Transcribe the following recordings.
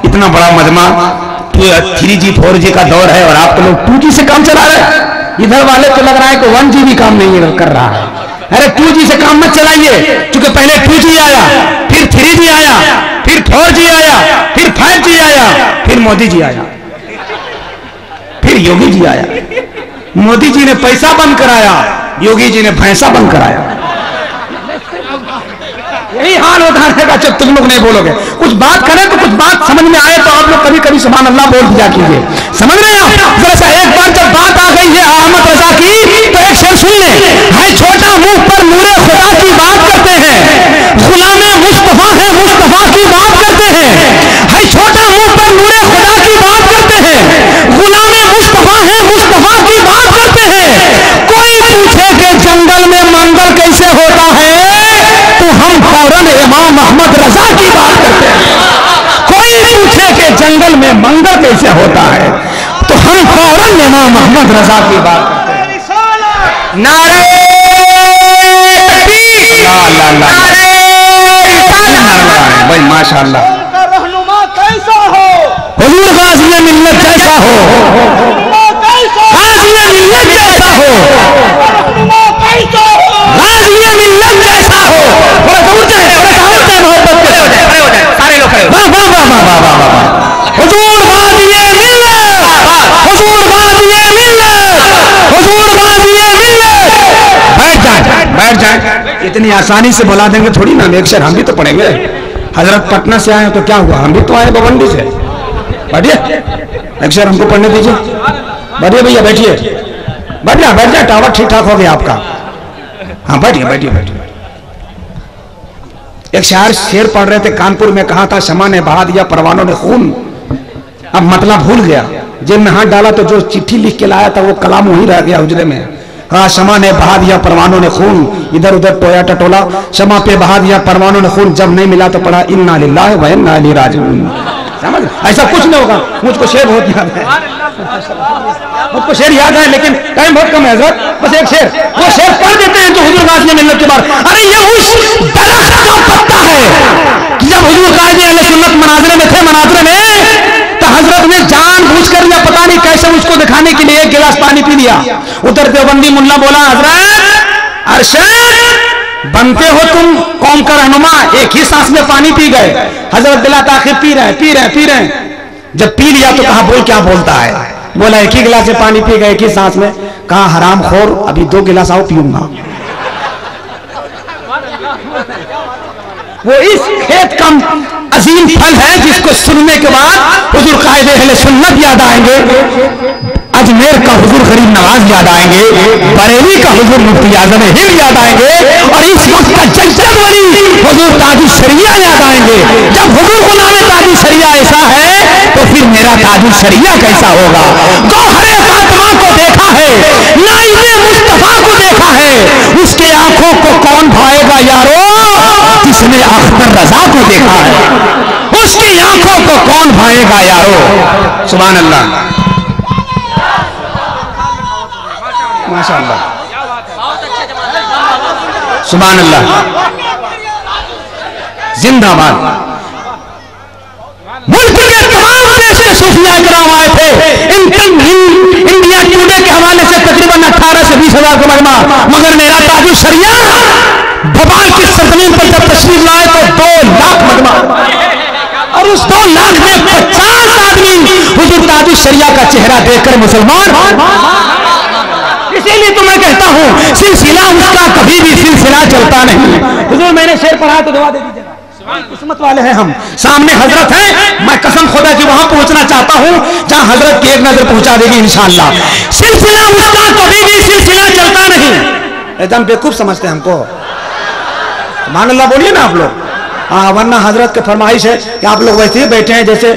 इतना बड़ा मजमा, 3G 4G का दौर है और आप तो लोग 2G से काम चला रहे हैं। इधर वाले तो लग रहा है कि 1G भी काम नहीं कर रहा है। अरे 2G से काम मत चलाइए, क्योंकि पहले 2G आया, फिर 3G आया, फिर 4G आया, फिर 5G आया, फिर मोदी जी आया, फिर योगी जी आया। मोदी जी ने पैसा बंद कराया, योगी जी ने भैंसा बंद कराया। यही हाल होता रहेगा जब तुम लोग नहीं बोलोगे। कुछ बात करें तो कुछ बात समझ में आए तो आप लोग कभी कभी सुभान अल्लाह बोल दिया कीजिए। समझ रहे हैं आप? जैसा एक बार जब बात आ गई है अहमद रजा की, तो एक शेर सुन ले। है छोटा मुंह पर नूरे खुदा की बात करते हैं, गुलामे मुस्तफा है मुस्तफा की बात करते हैं। है छोटा मुंह पर नूरे खुदा की बात करते हैं, गुलामे मुस्तफा है मुस्तफा की बात करते हैं। कोई पूछे कि जंगल में मंगल कैसे होता है, तो हम फौरन इमाम अहमद रजा की बात करते हैं। कोई पूछे कि जंगल में मंगल कैसे होता है, तो हम फौरन इमाम अहमद रजा की बात करते हैं। नारे भाई माशाअल्लाह, हुजूर गाज़ी मिल्लत जैसा हो, गाज़ी मिल्लत जैसा हो, गाज़ी मिल्लत जैसा हो। थोड़ा दूर जाए, थोड़ा दूर जाए, मोहब्बत के खड़े हो जाए सारे लोग खड़े हो। वाह वाह वाह वाह वाह वाह। हुजूर गाज़ी मिल्लत, हुजूर गाज़ी मिल्लत, हुजूर गाज़ी मिल्लत। बैठ जाए, बैठ जाए। इतनी आसानी से बुला देंगे थोड़ी ना, एक शेर हम भी तो पढ़ेंगे। हजरत पटना से आए तो क्या हुआ, हम भी तो आए बवंडी से। बैठिए, एक शेर हमको पढ़ने दीजिए। बैठिए भैया, बैठिए, बैठ जा, बैठ जा, टावर ठीक ठाक हो गया आपका। हाँ बैठिए बैठिए बैठिए। एक शायर शेर पढ़ रहे थे कानपुर में, कहा था शमा ने बहा दिया परवानों ने खून। अब मतलब भूल गया, जेब में हाथ डाला तो जो चिट्ठी लिख के लाया था वो कलाम वहीं रह गया हुजरे में। हाँ, शमा ने बहा दिया परवानों ने खून, इधर उधर टोया टटोला, शमा पे बहा दिया परवानों ने खून। जब नहीं मिला तो पढ़ा इन्ना लिल्लाहि व इन्ना इलैहि राजिऊन। समझ, ऐसा कुछ नहीं होगा। मुझको शेर बहुत याद है, मुझको शेर याद है, लेकिन टाइम बहुत कम है हज़रत। बस एक शेर, वो शेर पढ़ देते हैं जो हुजूर गाज़ी मिल्लत के बाद। अरे ये उस दरख्त का पत्ता है कि जब हुजूर गाज़ी अहले सुन्नत मनाज़रे में थे, मनाज़रे में, तो हजरत ने जानबूझकर या पता नहीं कैसे उसको दिखाने के लिए एक गिलास पानी पी लिया। उधर देवबंदी मुल्ला बोला, हजरत अरशद बनते हो तुम कौम का रहनुमा, एक ही सांस में पानी पी गए। हजरत बिला ताखिर पी रहे पी रहे पी रहे। जब पी लिया तो कहा बोल क्या बोलता है। बोला एक ही गिलास से पानी पी गए, एक ही सांस में। कहा हराम खोर, अभी 2 गिलास आओ पीऊंगा। वो इस खेत का अजीम फल है जिसको सुनने के बाद हुजूर कायदे अहले सुन्नत याद आएंगे, अजमेर का हुजूर गरीब नवाज याद आएंगे, बरेली का हुजूर मुफ्ती आजम हिंद याद आएंगे, और इस वक्त का जज्जत वली हुजूर ताजुल शरिया याद आएंगे। जब हुजूर गुलाम ताजुल शरिया ऐसा है तो फिर मेरा ताजुल शरिया कैसा होगा। गौहरे फातिमा को देखा है, नाइज़े मुस्तफा को देखा है, उसके आंखों को कौन भाएगा यारो, जिसने अख्तर रजा को देखा है। उसकी आंखों को कौन भाएगा यारो। सुभान अल्लाह, माशाअल्लाह, सुभान अल्लाह, जिंदाबाद। मुल्क के तमाम देश से सूफिया किराम आए थे। इंडिया टुडे के हवाले से तकरीबन 18 से 20 हजार का मजमा, मगर मेरा ताजुल शरिया बबाल की सरजमीन पर जब तशरीफ लाए तो 2 लाख मजमा, और उस 2 लाख में 50 आदमी हुजूर ताजुल शरिया का चेहरा देखकर मुसलमान। इसीलिए तो मैं कहता हूँ सिलसिला उसका कभी भी सिलसिला चलता नहीं। हुजूर मैंने शेर पढ़ा तो दुआ दे दीजिएगा, किस्मत वाले हैं हम। सामने हजरत है, मैं कसम खुदा की वहां पहुंचना चाहता हूं जहां हजरत की एक नजर पहुंचा देगी इंशाअल्लाह। सिलसिला उसका कभी भी सिलसिला चलता नहीं। एकदम बेवकूफ समझते हैं हमको। सुभान अल्लाह बोलिए ना आप लोग। हाँ, वरना हजरत की फरमाइश है कि आप लोग वैसे ही बैठे हैं जैसे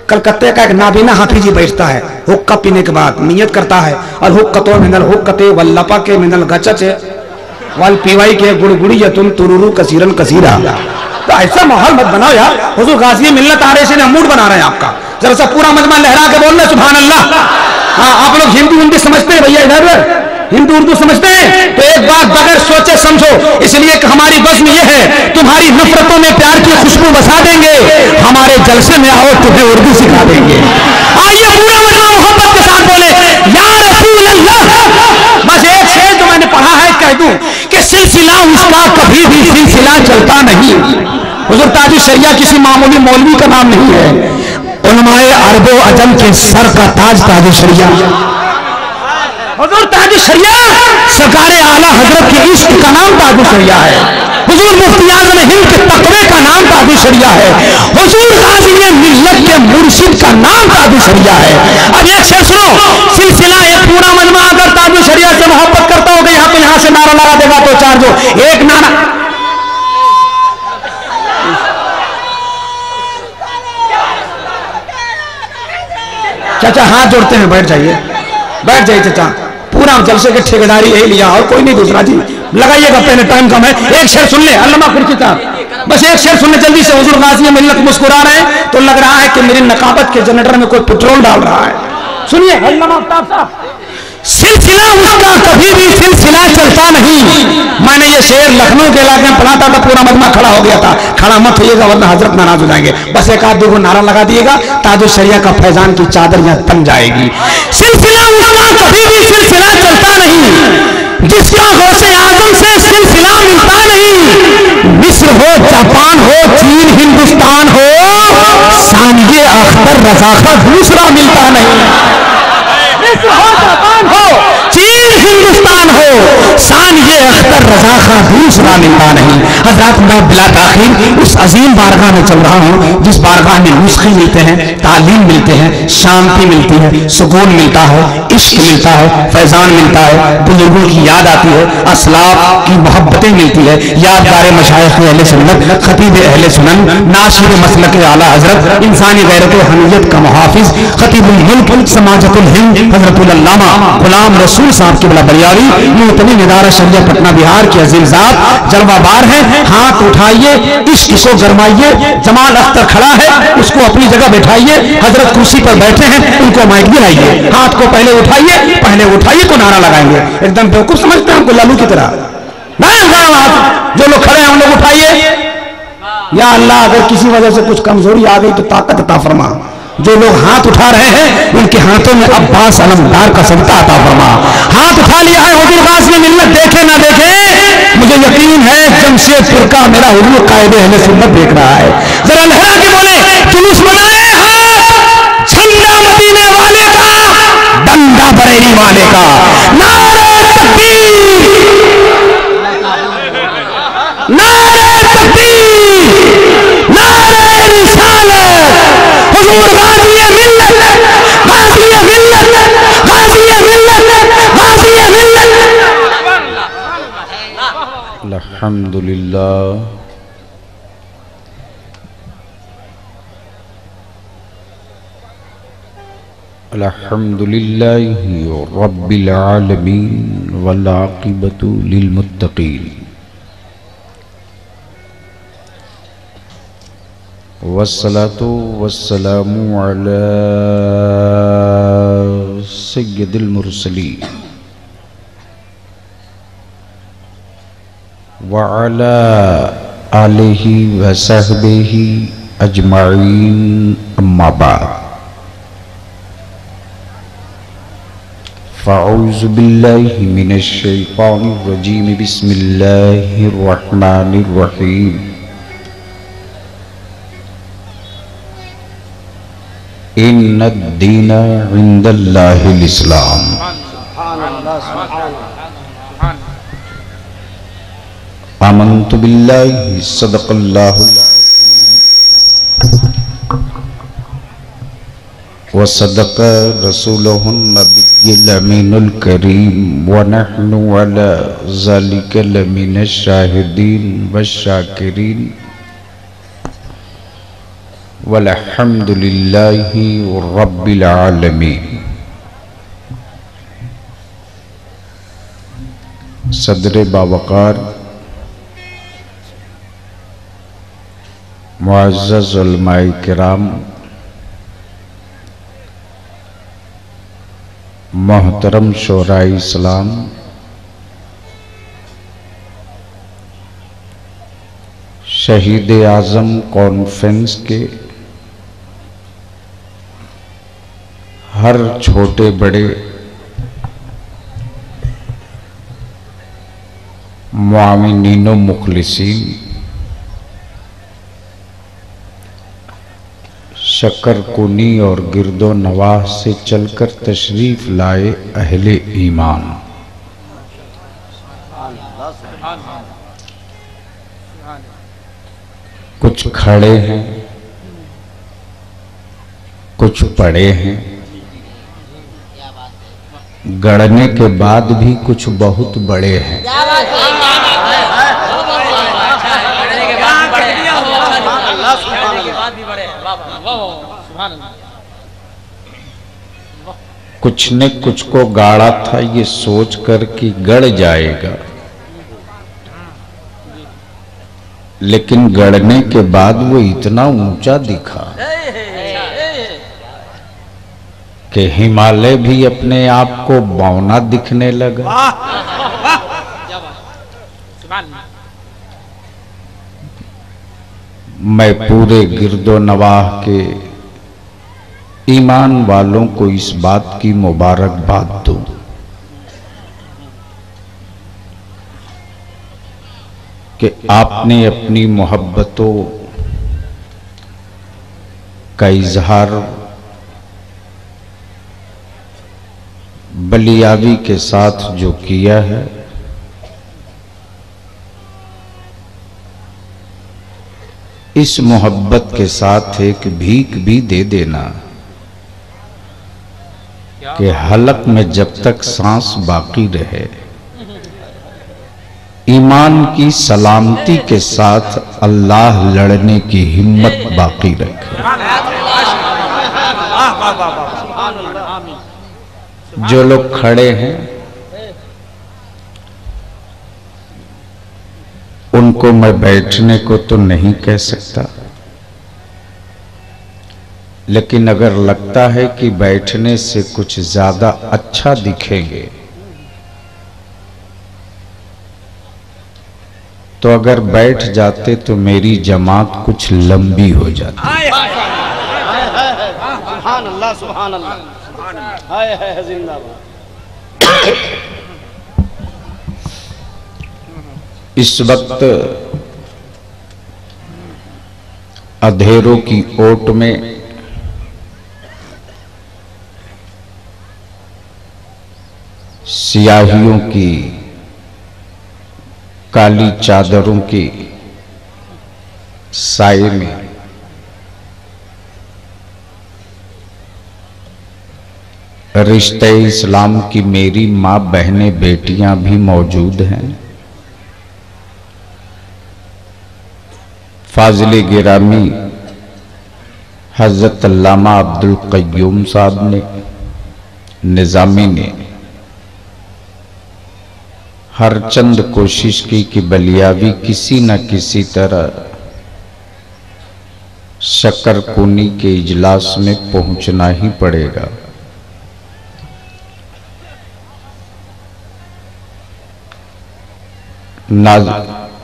कलकत्ते का एक नाबीना हाफिजी बैठता है, हुक्का पीने के बाद नियत करता है, और हुक्कतो मिनल हुक्कते वल्लपा के मिनल गचचे वल पीवाई के गुड़गुड़ी यतुन तुरुरु कसीरन कसीरा। तो ऐसा माहौल मत बनाओ यार। हुजूर गाज़ी मिल्लत आ रहे हैं, मूड बना रहे हैं आपका। जरा सा पूरा मजमा लहरा के बोल रहे सुभान अल्लाह। हाँ, आप लोग हिंदी समझते हैं भैया, इधर हिंदू उर्दू समझते हैं? तो एक बात बगैर सोचे समझो, इसलिए कि हमारी बज़्म ये है, तुम्हारी नफरतों में प्यार की खुशबू बसा देंगे, हमारे जलसे में आओ तुम्हें उर्दू सिखा देंगे। आइए पूरा मजमा मोहब्बत के साथ बोले या रसूल अल्लाह। बस एक शेर जो मैंने पढ़ा है कह दूं कि सिलसिला उसका कभी भी सिलसिला चलता नहीं। हुजूर ताज शरिया किसी मामूली मौलवी का नाम नहीं है, उलमाए अरबो अजम के सर का ताज ताज शरिया। हुजूर ताज शरिया सरकार आला हजरत के इश्क का नाम ताज शरिया है। हुजूर मुफ्ती आज़म हिंद के तकवे का नाम ताज शरिया है। हुजूर गाज़ी मिल्लत के मुर्शिद का नाम ताज शरिया है। अब एक शेर सुनो, सिलसिला एक पूरा मजमा अगर ताज शरिया से मोहब्बत करता होगा यहाँ पे यहाँ से नारा लगा देगा तो चार जो एक नारा। चाचा हाथ जोड़ते हैं, बैठ जाइए, बैठ जाइए चाचा। पूरा जलसे के ठेकेदारी यही लिया और कोई नहीं दूसरा जी। लगाइएगा, पहले टाइम कम है। एक शेर सुन ले अल्लामा कुर्सी साहब, बस एक शेर सुनने जल्दी से। हुजूर गाज़ी मिल्लत मुस्कुरा रहे हैं तो लग रहा है कि मेरी नकाबत के जनरेटर में कोई पेट्रोल डाल रहा है। सुनिए अल्लामा साहब, सिलसिला उसका कभी भी सिलसिला चलता नहीं। मैंने ये शेर लखनऊ के इलाके में पढ़ा था तो पूरा मजमा खड़ा हो गया था। खड़ा मत होइएगा वरना हजरत नाराज हो जाएंगे। बस एक आध दो नारा लगा दिएगा, ताज शरिया का फैजान की चादर यहाँ तन जाएगी। सिलसिला उसका कभी भी सिलसिला चलता नहीं, जिसका गौसे आजम से सिलसिला मिलता नहीं। मिस्र हो, जापान हो, चीन हिंदुस्तान हो, सानिए अख्तर रजा का दूसरा मिलता नहीं। मिस्र हो, जापान हो, चीन हिंदुस्तान हो, शान ये अख्तर रजा का दूसरा मिलता नहीं। हजरत मैं बिला ताखीर उस अजीम बारगाह में चल रहा हूँ जिस बारगाह में नुस्खे मिलते हैं, तालीम मिलते हैं, शांति मिलती है, सुकून मिलता है, इश्क मिलता है, फैजान मिलता है, बुजुर्गों की याद आती है, असलाफ की मोहब्बतें मिलती है, यादगार मशाइख अहले सुन्नत, खतीब अहले सुनन, नाशिर मसलक आला हजरत, इंसानी गैरत हमीयत का मुहाफिज, खतीबुल मुल्क समाजतुल हिंद हजरतुल अल्लामा गुलाम रसूल साहब की बला बलियारी मुतनी निदारा शरिया पटना बिहार के अजीम ज़ात जलवाबार हैं। हाथ उठाइए, इश्क को गरमाइए। जमाल अख्तर खड़ा है, उसको अपनी जगह बैठाइए। हजरत कुर्सी पर बैठे हैं, उनको माइक दिलाइए। हाथ को पहले उठाइए तो नारा लगाएंगे। एकदम बेवकूफ समझते हैं हमको लालू की तरह। जो लोग खड़े हैं हम लोग उठाइए। या अल्लाह अगर किसी वजह से कुछ कमजोरी आ गई तो ताकत अता फरमा। जो लोग हाथ उठा रहे हैं उनके हाथों में अब्बास अलमदार का सदका अता फरमा। हाथ उठा लिया है हुजूर गाज़ी मिल्लत, देखे ना देखे मुझे यकीन है जमशेदपुर का मेरा हुजूर कायदे अहले सुन्नत देख रहा है। जरा लहरा के बोले जुलूस बनाए हाथ, झंडा मदीने वाले का, डंडा बरेली वाले का। नारे तकबीर, नारे तकबीर, नारे रिसालत। हुजूर गाज़ी मिल्लत, गाज़ी मिल्लत, गाज़ी मिल्लत, गाज़ी मिल्लत। अल्हम्दुलिल्लाह अल्हम्दुलिल्लाहि रब्बिल आलमीन वल आक़िबतु लिल मुत्तक़ीन वस्सलातु वस्सलामु अला सय्यिदिल मुरसलीन व अला आलिहि व सहबिहि अजमाइन अम्मा बाद। फ़अऊज़ु बिल्लाहि मिनश शैतानिर रजीम बिस्मिल्लाहिर रहमानिर रहीम। इन्नद-दीन इंदल्लाहिल इस्लाम। आमन्तु बिल्लाहि सदक़ल्लाहुल व सदक़ रसूलुहुन नबिय्युल अमीनुल करीम व नहनु अला ज़ालिका लमिनश शाहिदीन वश्शाकिरीन वल्हम्दुलिल्लाहि रब्बिल आलमीन। सदर बावकार मुअज़्ज़ज़ उलमाए किराम, मोहतरम शोराए इस्लाम, शहीद आज़म कॉन्फ्रेंस के हर छोटे बड़े मुआमिनीन व मुखलिसीन, शकरकुनी और गिरदो नवाह से चलकर तशरीफ लाए अहले ईमान, कुछ खड़े हैं, कुछ पड़े हैं, गढ़ने के बाद भी कुछ बहुत बड़े हैं। कुछ ने कुछ को गाड़ा था ये सोचकर कि गड़ जाएगा, लेकिन गड़ने के बाद वो इतना ऊंचा दिखा कि हिमालय भी अपने आप को बौना दिखने लगा। मैं पूरे गिरदो नवाह के ईमान वालों को इस बात की मुबारकबाद दूं कि आपने अपनी मोहब्बतों का इजहार बलियावी के साथ जो किया है, इस मोहब्बत के साथ एक भीख भी दे देना कि हलक में जब तक सांस बाकी रहे, ईमान की सलामती के साथ अल्लाह लड़ने की हिम्मत बाकी रखे। जो लोग खड़े हैं उनको मैं बैठने को तो नहीं कह सकता, लेकिन अगर लगता है कि बैठने से कुछ ज्यादा अच्छा दिखेंगे तो अगर बैठ जाते तो मेरी जमात कुछ लंबी हो जाती। सुभान अल्लाह, सुभान अल्लाह, हाय हाय जिंदाबाद। इस वक्त अंधेरों की ओट में सियाहियों की काली चादरों की साए में रिश्ते इस्लाम की मेरी माँ बहनें बेटियां भी मौजूद हैं। फाजिल गिरामी हजरत अल्लामा अब्दुल क़य्यूम साहब ने, निज़ामी ने हर चंद कोशिश की कि बलियावी किसी न किसी तरह शकरकुनी के इजलास में पहुंचना ही पड़ेगा।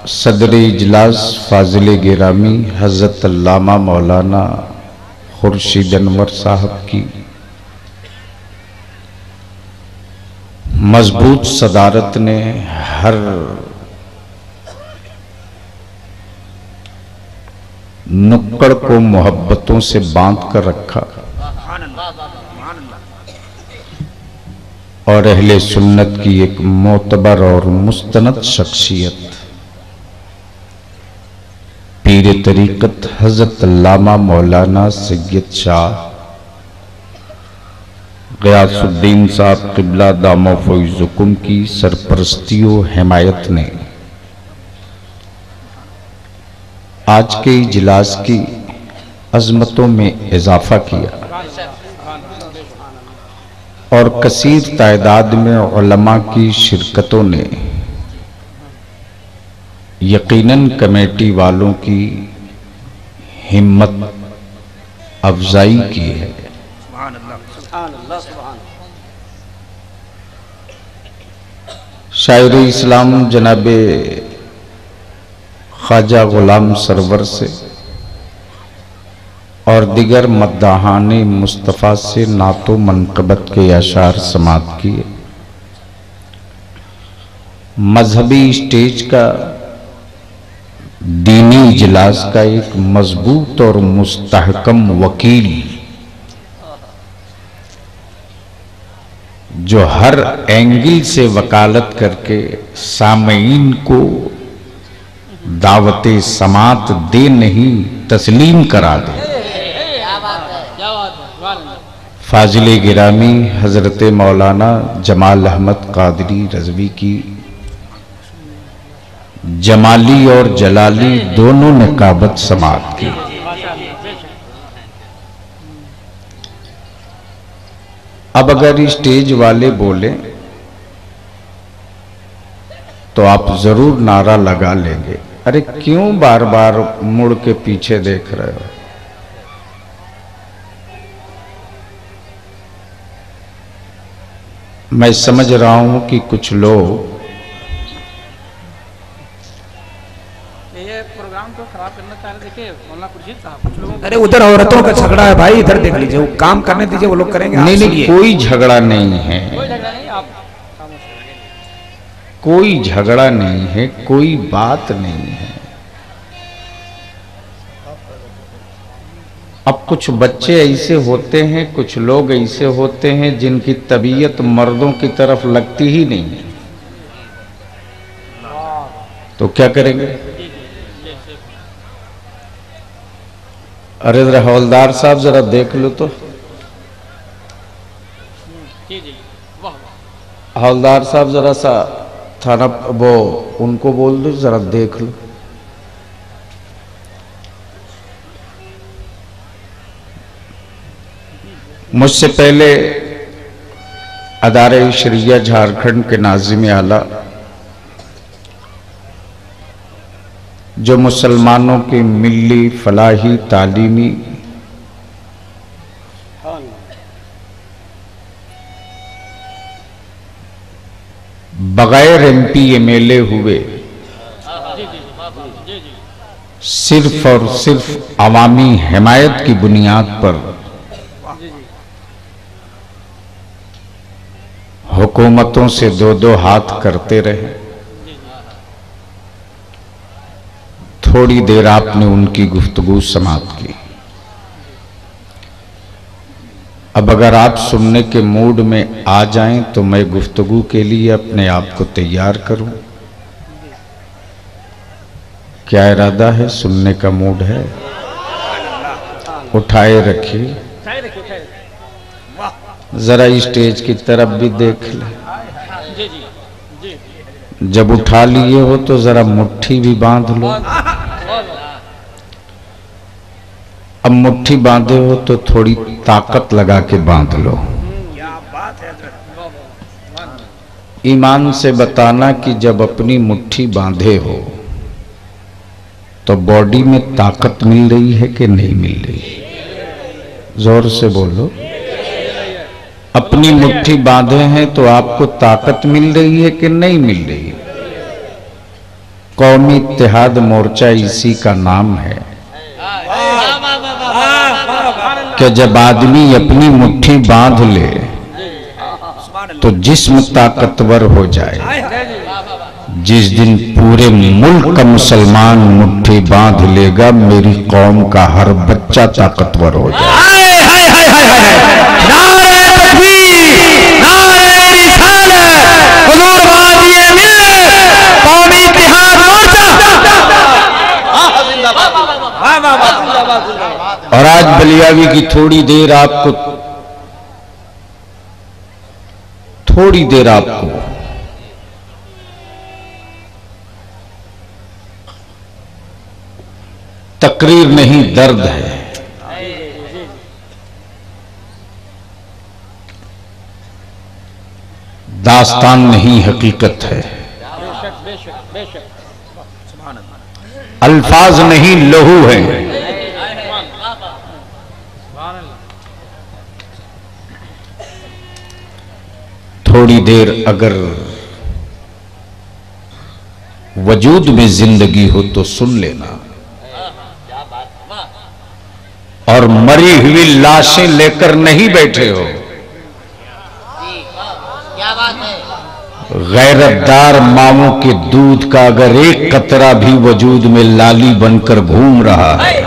सदर इजलास फाजिल गिरामी हजरत अल्लामा मौलाना खुर्शीद अनवर साहब की मजबूत सदारत ने हर नुक्कड़ को मोहब्बतों से बांध कर रखा और अहले सुन्नत की एक मोतबर और मुस्तनद शख्सियत पीर तरीकत हजरत अल्लामा मौलाना सैयद शाह ग़ियासुद्दीन साहब क़िबला दामो फ़ैज़ुकुम की सरपरस्ती व हिमायत ने आज के इजलास की अज़मतों में इजाफा किया और कसीर तादाद में उलमा की शिरकतों ने यकीनन कमेटी वालों की हिम्मत अफजाई की है। शायर इस्लाम जनाबे ख्वाजा गुलाम सरवर से और दिगर मद्दाहाने मुस्तफ़ा से नातो मनकबत के अशार समात किए। मजहबी स्टेज का दीनी इजलास का एक मजबूत और मुस्तहकम वकील जो हर एंगल से वकालत करके सामईन को दावते समात दे नहीं तस्लीम करा दे। फाजिले गिरामी हजरत मौलाना जमाल अहमद कादरी रज़वी की जमाली और जलाली दोनों निकाबत समात की। अब अगर स्टेज वाले बोले तो आप जरूर नारा लगा लेंगे, अरे क्यों बार बार मुड़ के पीछे देख रहे हो। मैं समझ रहा हूं कि कुछ लोग ये प्रोग्राम को खराब करना चाह रहे। देखिए मौलाना खुर्शीद साहब, कुछ लोगों अरे उधर औरतों का झगड़ा है भाई, इधर देख लीजिए, वो काम करने दीजिए, वो लोग करेंगे। नहीं नहीं, कोई झगड़ा नहीं है, कोई झगड़ा नहीं, आप खामोश रहिए। कोई झगड़ा नहीं है, कोई बात नहीं है। अब कुछ बच्चे ऐसे होते हैं, कुछ लोग ऐसे होते हैं जिनकी तबीयत मर्दों की तरफ लगती ही नहीं है, तो क्या करेंगे। अरे जरा हवलदार साहब जरा देख लो तो, हवलदार साहब जरा सा थाना वो उनको बोल दो जरा देख लो। मुझसे पहले अदारे शरिया झारखंड के नाज़िम आला जो मुसलमानों के मिली फलाही तालीमी बगैर MP MLA हुए, सिर्फ और सिर्फ अवामी हिमायत की बुनियाद पर हुकूमतों से दो दो हाथ करते रहे। थोड़ी देर आपने उनकी गुफ्तगू समाप्त की। अब अगर आप सुनने के मूड में आ जाएं तो मैं गुफ्तगू के लिए अपने आप को तैयार करूं। क्या इरादा है, सुनने का मूड है? उठाए रखिए, जरा स्टेज की तरफ भी देख ले। जब उठा लिए हो तो जरा मुट्ठी भी बांध लो। अब मुट्ठी बांधे हो तो थोड़ी ताकत लगा के बांध लो। ईमान से बताना कि जब अपनी मुट्ठी बांधे हो तो बॉडी में ताकत मिल रही है कि नहीं मिल रही? जोर से बोलो। अपनी मुट्ठी बांधे हैं तो आपको ताकत मिल रही है कि नहीं मिल रही? कौमी इत्तेहाद मोर्चा इसी का नाम है कि जब आदमी अपनी मुट्ठी बांध ले तो जिस्म ताकतवर हो जाए। जिस दिन पूरे मुल्क का मुसलमान मुट्ठी बांध लेगा, मेरी कौम का हर बच्चा ताकतवर हो जाए। और आज बलियावी की थोड़ी देर आपको तकरीर नहीं दर्द है। दास्तान नहीं हकीकत है। अल्फाज नहीं लहू है। थोड़ी देर अगर वजूद में जिंदगी हो तो सुन लेना, और मरी हुई लाशें लेकर नहीं बैठे हो। क्या बात है? गैरतदार माओं के दूध का अगर एक कतरा भी वजूद में लाली बनकर घूम रहा है,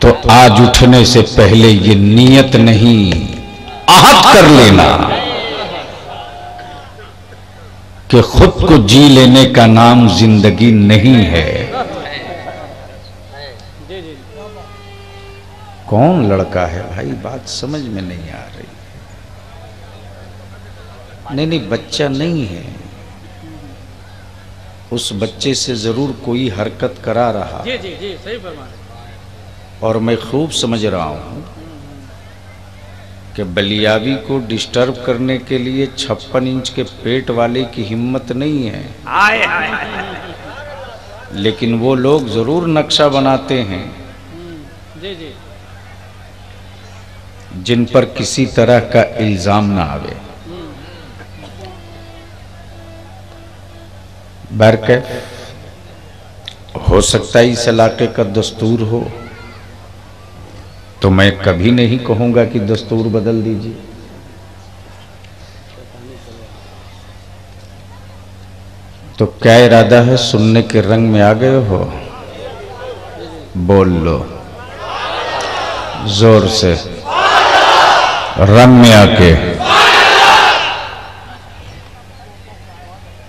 तो आज उठने से पहले ये नियत नहीं आहद कर लेना कि खुद को जी लेने का नाम जिंदगी नहीं है। कौन लड़का है भाई, बात समझ में नहीं आ रही। नहीं, बच्चा नहीं है, उस बच्चे से जरूर कोई हरकत करा रहा। जी जी जी, सही फरमा रहे। और मैं खूब समझ रहा हूं कि बलियावी को डिस्टर्ब करने के लिए 56 इंच के पेट वाले की हिम्मत नहीं है। लेकिन वो लोग जरूर नक्शा बनाते हैं जी जी, जिन पर किसी तरह का इल्जाम ना आवे। बहरकैफ हो सकता है इस इलाके का दस्तूर हो, तो मैं कभी नहीं कहूंगा कि दस्तूर बदल दीजिए। तो क्या इरादा है, सुनने के रंग में आ गए हो? बोल लो जोर से, रंग में आके।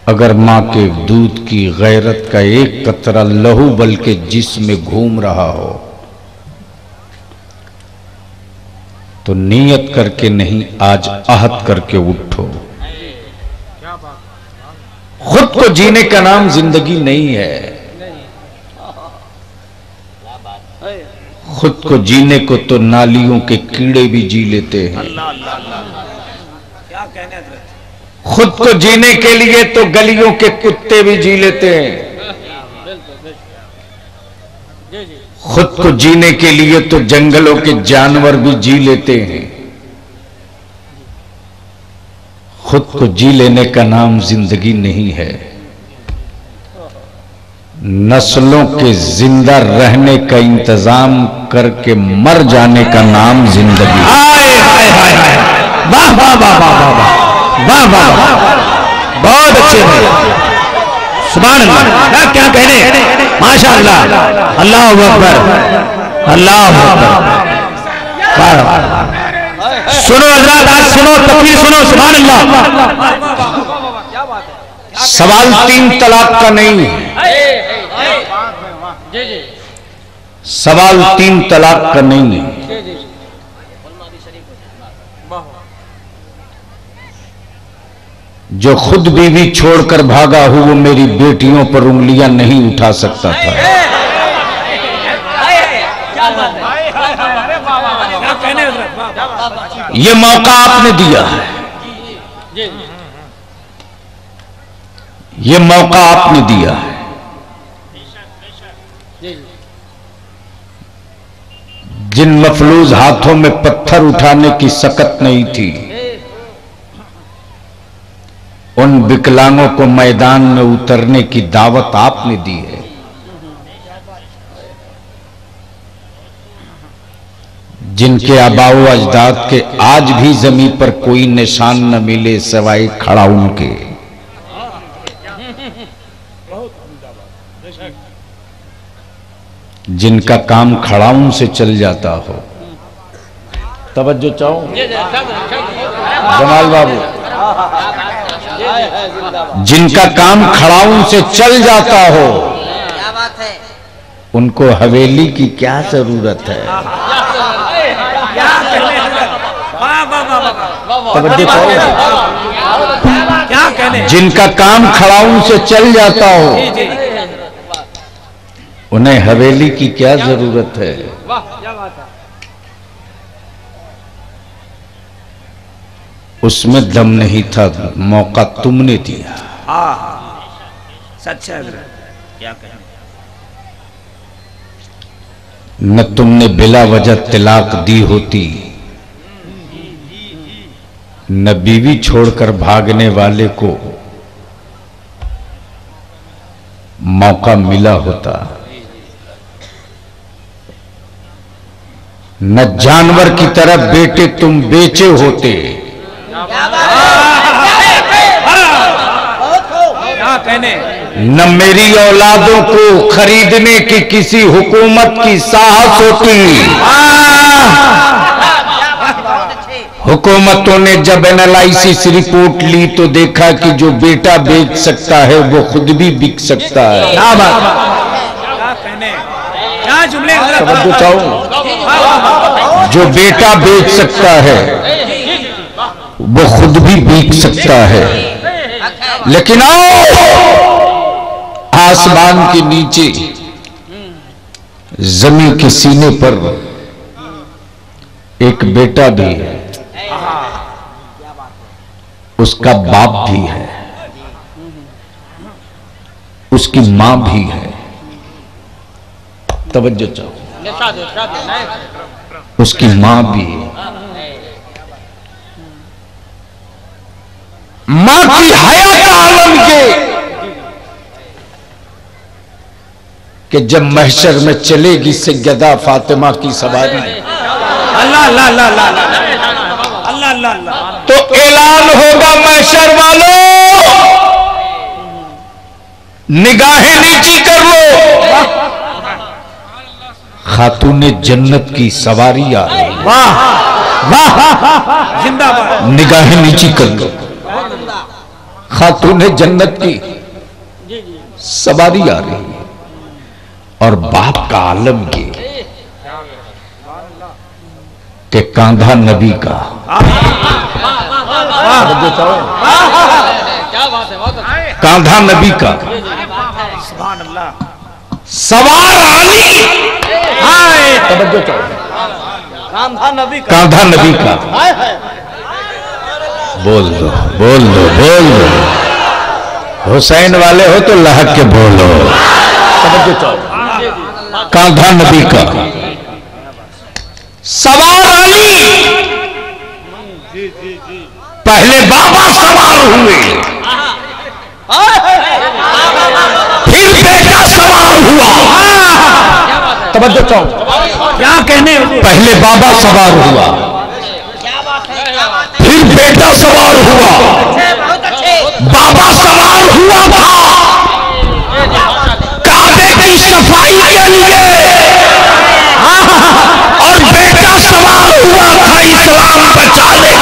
अगर मां के दूध की गैरत का एक कतरा लहू बल्कि जिस्म में घूम रहा हो, तो नियत करके नहीं, आज आहद करके उठो। खुद को जीने का नाम जिंदगी नहीं है। खुद को जीने को तो नालियों के कीड़े भी जी लेते हैं। खुद को जीने के लिए तो गलियों के कुत्ते भी जी लेते हैं। खुद को जीने के लिए तो जंगलों के जानवर भी जी लेते हैं। खुद को जी लेने का नाम जिंदगी नहीं है। नस्लों के जिंदा रहने का इंतजाम करके मर जाने का नाम जिंदगी। हाय हाय हाय हाय, वाह वाह वाह वाह वाह वाह वाह वाह, बहुत अच्छे हैं। सुभान अल्लाह, क्या कहने, माशाअल्लाह, अल्लाह अकबर, अल्लाह अकबर। सुनो हज़रात, आज सुनो, तकबीर सुनो, सुभान अल्लाह। सवाल 3 तलाक का नहीं है, सवाल 3 तलाक का नहीं है। जो खुद बीवी छोड़कर भागा हो, वो मेरी बेटियों पर उंगलियां नहीं उठा सकता था। ये मौका आपने दिया है, ये मौका आपने दिया है। जिन मफलूज हाथों में पत्थर उठाने की सकत नहीं थी, उन विकलांगों को मैदान में उतरने की दावत आपने दी है। जिनके आबाओ अजदाद के आज भी जमीन पर कोई निशान न मिले सवाए खड़ा उनके, जिनका काम खड़ाउन से चल जाता हो। तवज्जो चाहो जमाल बाबू, जिनका काम खड़ाउन से चल जाता हो, क्या बात है? उनको हवेली की क्या जरूरत है? तवज्जो चाहो। जिनका काम खड़ाउन से चल जाता हो, उन्हें हवेली की क्या जरूरत है? उसमें दम नहीं था, मौका तुमने दिया। सच है, क्या कहें। न तुमने बिला वजह तलाक दी होती, न बीवी छोड़कर भागने वाले को मौका मिला होता, न जानवर की तरह बेटे तुम बेचे होते, क्या कहने, न मेरी औलादों को खरीदने की किसी हुकूमत की साहस होती। हुकूमतों ने जब एनालिसिस रिपोर्ट ली तो देखा कि जो बेटा बेच सकता है वो खुद भी बिक सकता है। क्या कहने, क्या जुमले समझ चाहूं, जो बेटा बेच सकता है वो खुद भी बिक सकता है। लेकिन आओ, आसमान के नीचे जमीन के सीने पर एक बेटा भी है, उसका बाप भी है, उसकी मां भी है। तवज्जो चाहो, उसकी मां भी है। मां की हयात आलम के जब महशर में चलेगी सैयदा फातिमा की सवारी, अल्लाह अल्लाह अल्लाह अल्लाह अल्लाह अल्लाह, तो ऐलान होगा महशर वालों, निगाहें नीची कर लो, खातूने जन्नत की सवारी आ रही। वाह वाह, जिंदाबाद, निगाहें नीची कर लो, खातूने जन्नत की सवारी आ रही है। और बाप का आलम ये कि कांधा नबी का, क्या बात है, बहुत अच्छा, कांधा नबी का, सुभान अल्लाह, सवार आली, तवज्जो चाहो, कांधा नबी का, कांधा नबी का। बोल दो बोल दो बोल दो, हुसैन वाले हो तो लहक के बोलो। तवज्जो चाहो, कांधा नबी का, सवार आली। पहले बाबा सवार हुए, फिर बेटा सवार हुआ। तवज्जो चाहो, क्या कहने, पहले बाबा सवार हुआ, फिर बेटा सवार हुआ, बाबा सवार हुआ था काबे की सफाई के लिए, और बेटा सवार हुआ था इस्लाम बचाने।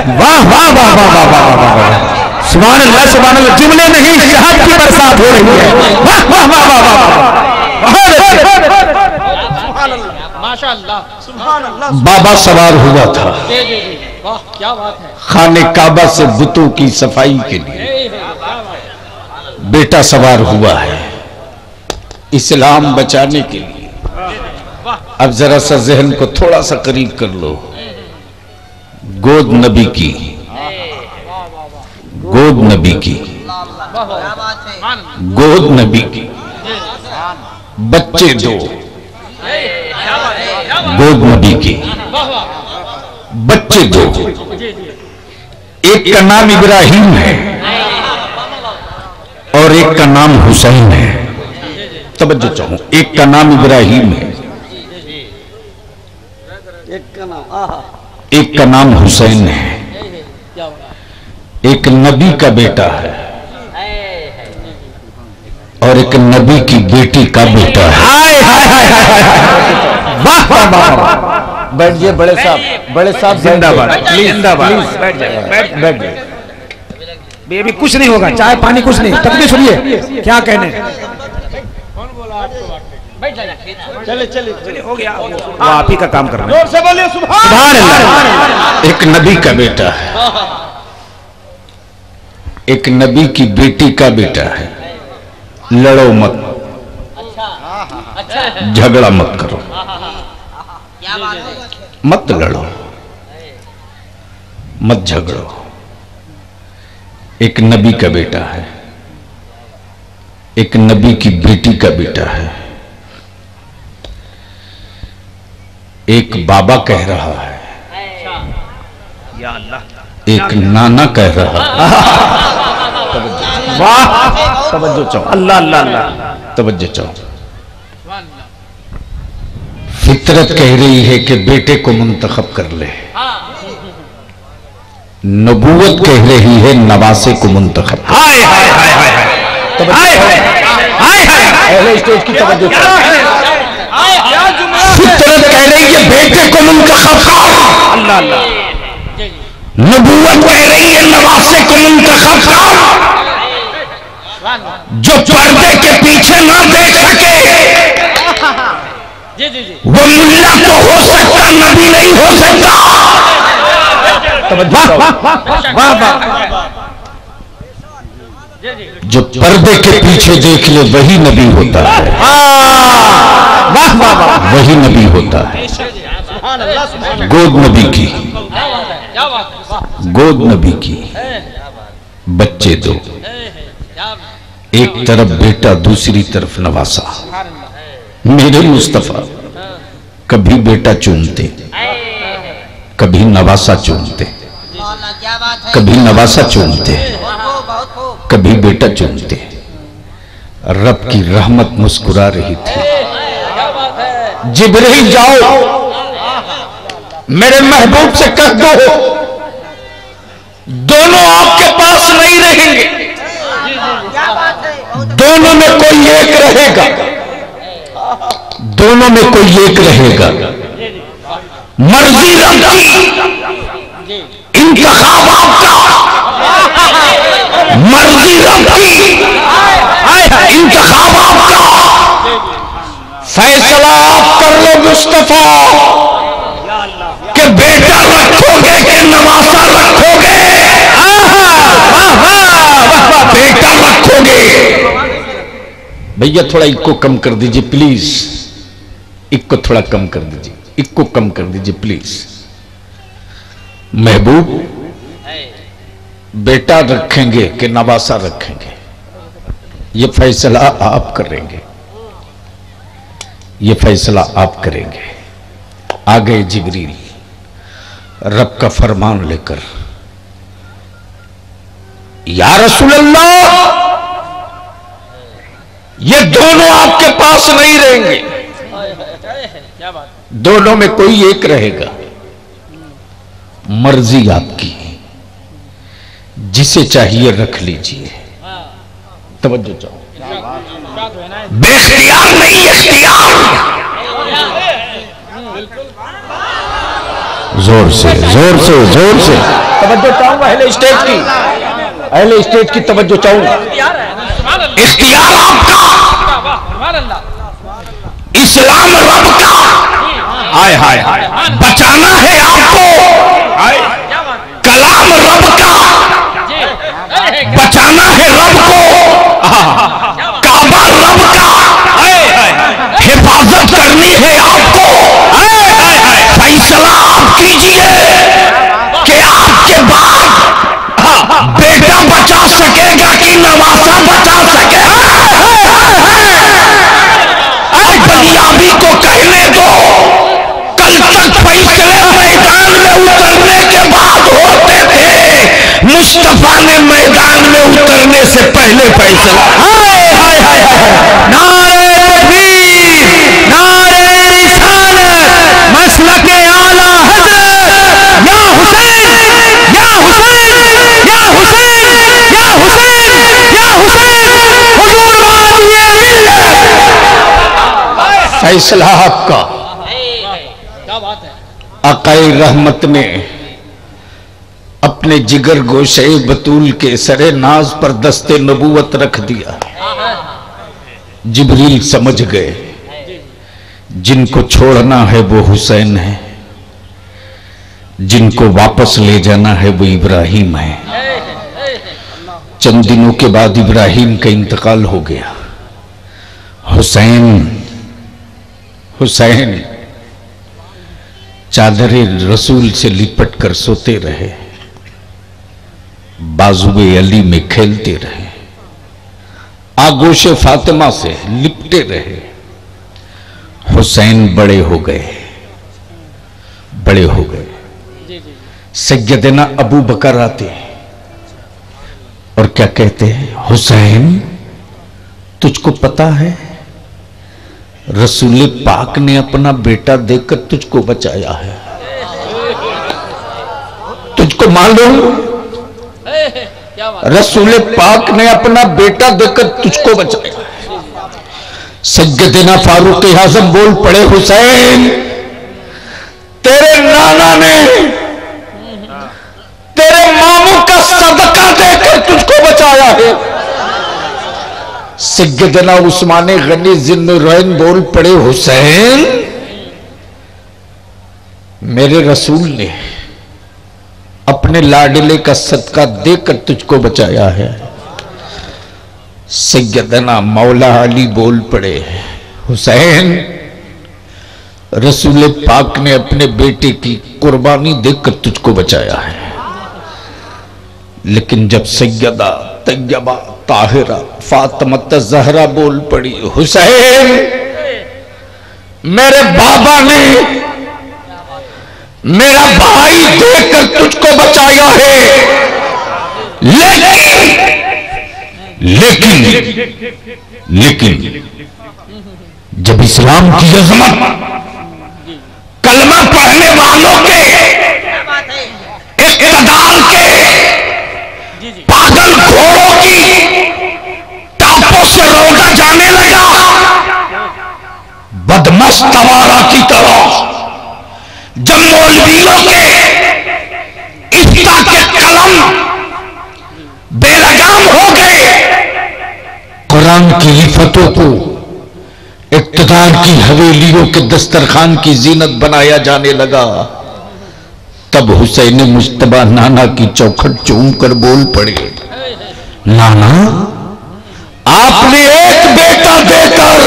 वाह वाह वाह वाह वाह वाह वाह वाह, सुभान अल्लाह सुभान अल्लाह, जुमले नहीं शहद की बरसात हो रही है। वाह वाह वाह वाह वाह, माशाअल्लाह, सुभान अल्लाह, बाबा सवार हुआ था जी जी जी, वाह क्या बात है, खाने काबा से बुतों की सफाई के लिए, बेटा सवार हुआ है इस्लाम बचाने के लिए। अब जरा सा जहन को थोड़ा सा करीब कर लो, गोद नबी की, गोद नबी की, गोद नबी की, बच्चे दो, गोद नबी की, बच्चे दो। एक का नाम इब्राहिम है और एक का नाम हुसैन है। तवज्जो चाहूं, एक का नाम इब्राहिम है, एक का नाम हुसैन है, एक नबी का बेटा है और एक नबी की बेटी का बेटा है। वाह वाह वाह, बैठिए बड़े साहब, बड़े साहब जिंदाबाद, जिंदाबाद, बैठ जाइए, बैठ जाइए। अभी कुछ नहीं होगा, चाय पानी कुछ नहीं, तब भी सुनिए क्या कहने। चले चले चले, हो गया, वो आप ही का काम करना है। जोर से बोलिए सुभान अल्लाह। एक नबी का बेटा है, एक नबी की बेटी का बेटा है। लड़ो मत, झगड़ा मत करो, क्या बात है? मत लड़ो, मत झगड़ो। एक नबी का बेटा है, एक नबी की बेटी का बेटा है। एक बाबा कह रहा है, या अल्लाह, एक नाना कह रहा है। वाह, तवज्जो चाहो, अल्लाह अल्लाह अल्लाह, तवज्जो चाहो। फितरत कह रही है कि बेटे को मुंतखब कर ले, नबूवत कह रही है नवासे को मुंतखब। हाय हाय हाय हाय हाय हाय पहले स्टेज की तवज्जो चाहो। फितरत कह रही है बेटे को मुंतखब कर, अल्लाह अल्लाह, नबूवत कह रही है नवासे को मुंतखब कर। जो पर्दे के पीछे ना देख सके जी जी जी वो मुल्ला तो हो सकता, नबी नहीं हो सकता। वाह वाह वाह वाह, जी जी जो पर्दे के पीछे देख ले वही नबी होता है, वाह वाह वाह, वही नबी होता है। गोद नबी की, क्या बात है, वाह, गोद नबी की, बच्चे दो, एक तरफ बेटा दूसरी तरफ नवासा। मेरे मुस्तफा कभी बेटा चूमते, कभी नवासा चूमते, मौला क्या बात है? कभी नवासा चूमते, बहुत खूब। कभी बेटा चूमते। रब की रहमत मुस्कुरा रही थी। जिब्रील जाओ मेरे महबूब से कह दो दोनों आपके पास नहीं रहेंगे, क्या बात है? दोनों में कोई एक रहेगा, दोनों में कोई एक रहेगा। मर्जी रब की, इंतखाब आपका। मर्जी रब की, इंतखाब आपका। फैसला आप कर लो मुस्तफा कि बेटा रखोगे कि नवासा रखोगे। बेटा रखोगे। भैया थोड़ा इको कम कर दीजिए प्लीज, इको थोड़ा कम कर दीजिए, इको कम कर दीजिए प्लीज। महबूब बेटा रखेंगे कि नवासा रखेंगे, ये फैसला आप करेंगे, ये फैसला आप करेंगे। आ गए जिब्रील रब का फरमान लेकर, या रसूल अल्लाह ये दोनों आपके पास नहीं रहेंगे, क्या बात है, दोनों में कोई एक रहेगा। मर्जी आपकी, जिसे चाहिए रख लीजिए। तवज्जो चाहो, बेख्तियार नहीं इख्तियार। जोर से जोर से जोर से तवज्जो चाहूंगा, अहले स्टेज की, अहले स्टेज की तवज्जो चाहूंगा। इख्तियार आपका, इस्लाम रब का। हाय हाय हाय, बचाना है आपको, कलाम रब का, बचाना है रब को, काबा रब का, हिफाजत करनी है आपको। फैसला आप कीजिए कि आपके बाद बेटा बचा सकेगा कि नवासा बचा सकेगा। बलियाबी को कहने दो, कल तक फैसले मैदान में उतरने के बाद होते थे, मुस्तफा ने मैदान में उतरने से पहले फैसला। हाय हाय हाय, नारे तकबीर, नारे रिसालत, मसलके आला हज़रत, या हुसैन, या हुसैन, या हुसैन, या हुसैन, या हुसैन, हुजूर वालिए मिल्लत। फैसला आपका। क्या बात है, आकाए रहमत ने अपने जिगर गोशे बतूल के सरे नाज पर दस्ते नबूवत रख दिया। जिब्रील समझ गए जिनको छोड़ना है वो हुसैन है, जिनको वापस ले जाना है वो इब्राहिम है। चंद दिनों के बाद इब्राहिम का इंतकाल हो गया। हुसैन हुसैन चादरे रसूल से लिपट कर सोते रहे, बाजुए अली में खेलते रहे, आगोश फातिमा से लिपटे रहे। हुसैन बड़े हो गए, बड़े हो गए। सैयदना अबू बकर आते और क्या कहते हैं, हुसैन तुझको पता है रसूल पाक ने अपना बेटा देकर तुझको बचाया है, तुझको मालूम रसूल पाक ने अपना बेटा देकर तुझको बचाया है। सैयदना फारूक आज़म बोल पड़े, हुसैन तेरे नाना ने तेरे मामू का सदका देकर तुझको बचाया है। सैयदना उस्मान गनी ज़िन्नुरैन बोल पड़े, हुसैन मेरे रसूल ने अपने लाडले का सदका देकर तुझको बचाया है। सैयदना मौला अली बोल पड़े, हुसैन रसूल पाक ने अपने बेटे की कुर्बानी देकर तुझको बचाया है। लेकिन जब सैयदा तैयबा ताहिरा फातिमा ज़हरा बोल पड़ी, हुसैन मेरे बाबा ने मेरा भाई देकर तुझको बचाया है, लेकिन जब इस्लाम की अज़मत कलमा पढ़ने वालों के इक़्तिदार के पागल घोड़ों की टापों से रोका जाने लगा, बदमस्त आवारा की तरह जब मौलवियों के इफ्ता के कलम बेलगाम हो गए, कुरान की हिफतों को इक़्तिदार की हवेलियों के दस्तरखान की जीनत बनाया जाने लगा, तब हुसैन मुज्तबा नाना की चौखट चूम कर बोल पड़े, नाना आपने एक बेटा देकर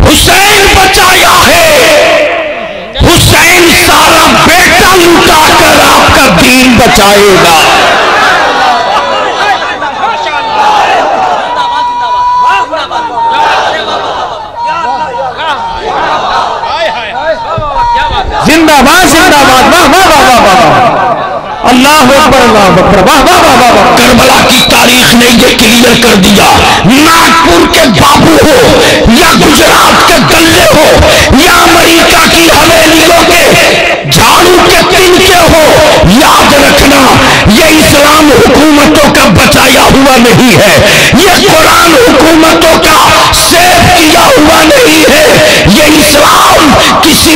हुसैन बचाया है, हुसैन सारा बेटा लुटाकर आपका दीन बचाएगा। जिंदाबाद जिंदाबाद, वाह वाह वाह वाह वाह, अल्लाह अकबर अल्लाह अकबर, वाह वाह वाह वाह। करबला की तारीख ने ये क्लियर कर दिया, नागपुर के बाबू हो या गुजरात के गल्ले हो या अमेरिका की हवेलियों के झाड़ू के तिनके हो, याद रखना ये इस्लाम हुकूमतों का बचाया हुआ नहीं है, ये कुरान हुकूमतों का सेव किया हुआ नहीं है, ये इस्लाम किसी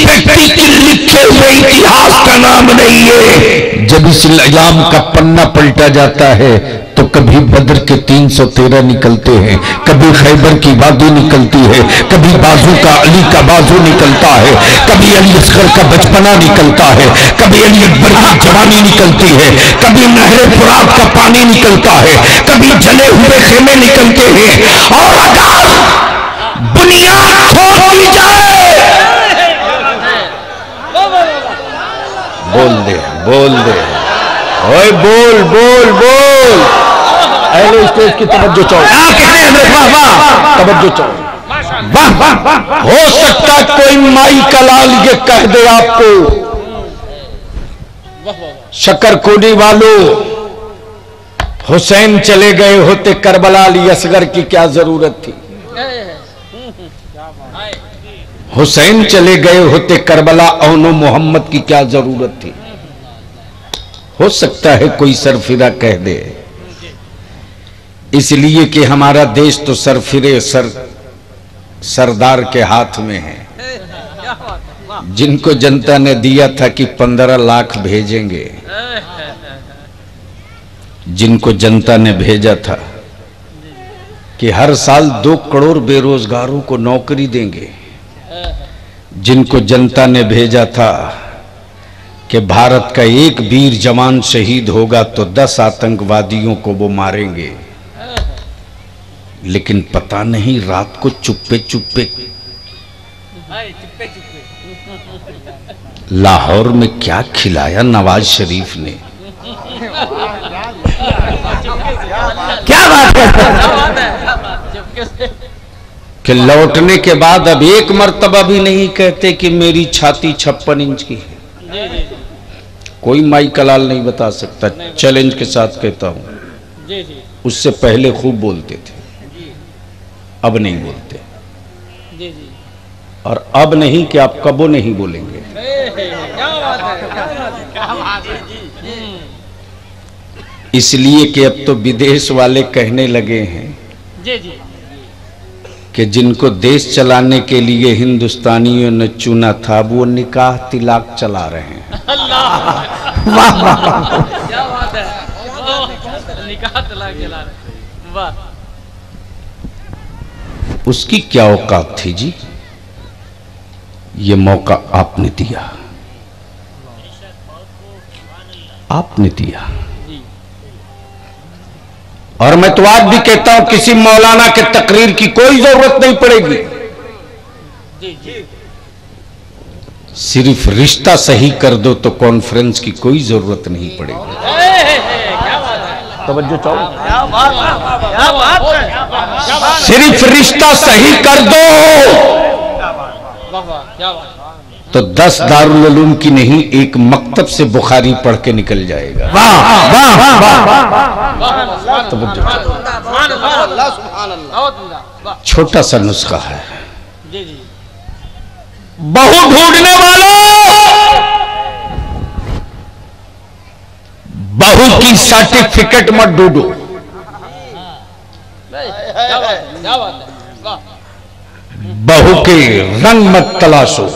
व्यक्ति के लिखे हुए इतिहास का नाम नहीं है। जब इस्लाम का पन्ना पलटा जाता है तो कभी बद्र के 313 निकलते हैं, कभी खैबर की वादी निकलती है, कभी बाजू का अली का बाजू निकलता है, कभी अली असगर का बचपना निकलता है, कभी अली अकबर की जवानी निकलती है, कभी नहर फुरात का पानी निकलता है, कभी जले हुए खेमे निकलते हैं। और अगर बुनियाद खोद दी जाए, बोल दे ओए, बोल बोल बोल, अहले स्टेज की तवज्जो चाहो, तवज्जो चाहो, वाह वाह। हो सकता कोई माई का लाल ये कह दे आपको, शकरकोनी वालों हुसैन चले गए होते करबला, अली असगर की क्या जरूरत थी? हुसैन चले गए होते करबला, औनो मोहम्मद की क्या जरूरत थी? हो सकता है कोई सरफिरा कह दे, इसलिए कि हमारा देश तो सरफिरे सरदार के हाथ में है, जिनको जनता ने दिया था कि 15 लाख भेजेंगे, जिनको जनता ने भेजा था कि हर साल 2 करोड़ बेरोजगारों को नौकरी देंगे, जिनको जनता ने भेजा था कि भारत का एक वीर जवान शहीद होगा तो 10 आतंकवादियों को वो मारेंगे, लेकिन पता नहीं रात को चुप्पे चुप्पे लाहौर में क्या खिलाया नवाज शरीफ ने। क्या बात है कि लौटने के बाद अब एक मर्तबा भी नहीं कहते कि मेरी छाती 56 इंच की है। कोई माई कलाल नहीं बता सकता, चैलेंज के साथ कहता हूं। उससे पहले खूब बोलते थे, अब नहीं बोलते। और अब नहीं कि आप कबो नहीं बोलेंगे। इसलिए कि अब तो विदेश वाले कहने लगे हैं कि जिनको देश चलाने के लिए हिंदुस्तानियों ने चुना था वो निकाह तिलाक चला रहे हैं। वाह वाह, क्या बात है, निकाह तलाक चला रहे, वाह। उसकी क्या औकात थी जी, ये मौका आपने दिया, आपने दिया। और मैं तो आज भी कहता हूं किसी मौलाना के तकरीर की कोई जरूरत नहीं पड़ेगी, सिर्फ रिश्ता सही कर दो तो कॉन्फ्रेंस की कोई जरूरत नहीं पड़ेगी। तवज्जो चाहो, सिर्फ रिश्ता सही कर दो तो 10 दारुल उलूम की नहीं एक मकतब से बुखारी पढ़ के निकल जाएगा। वाह वाह वाह, छोटा सा नुस्खा है, बहू ढूंढने वालों, बहू की सर्टिफिकेट मत ढूंढो, बहू के रंग मत तलाशो,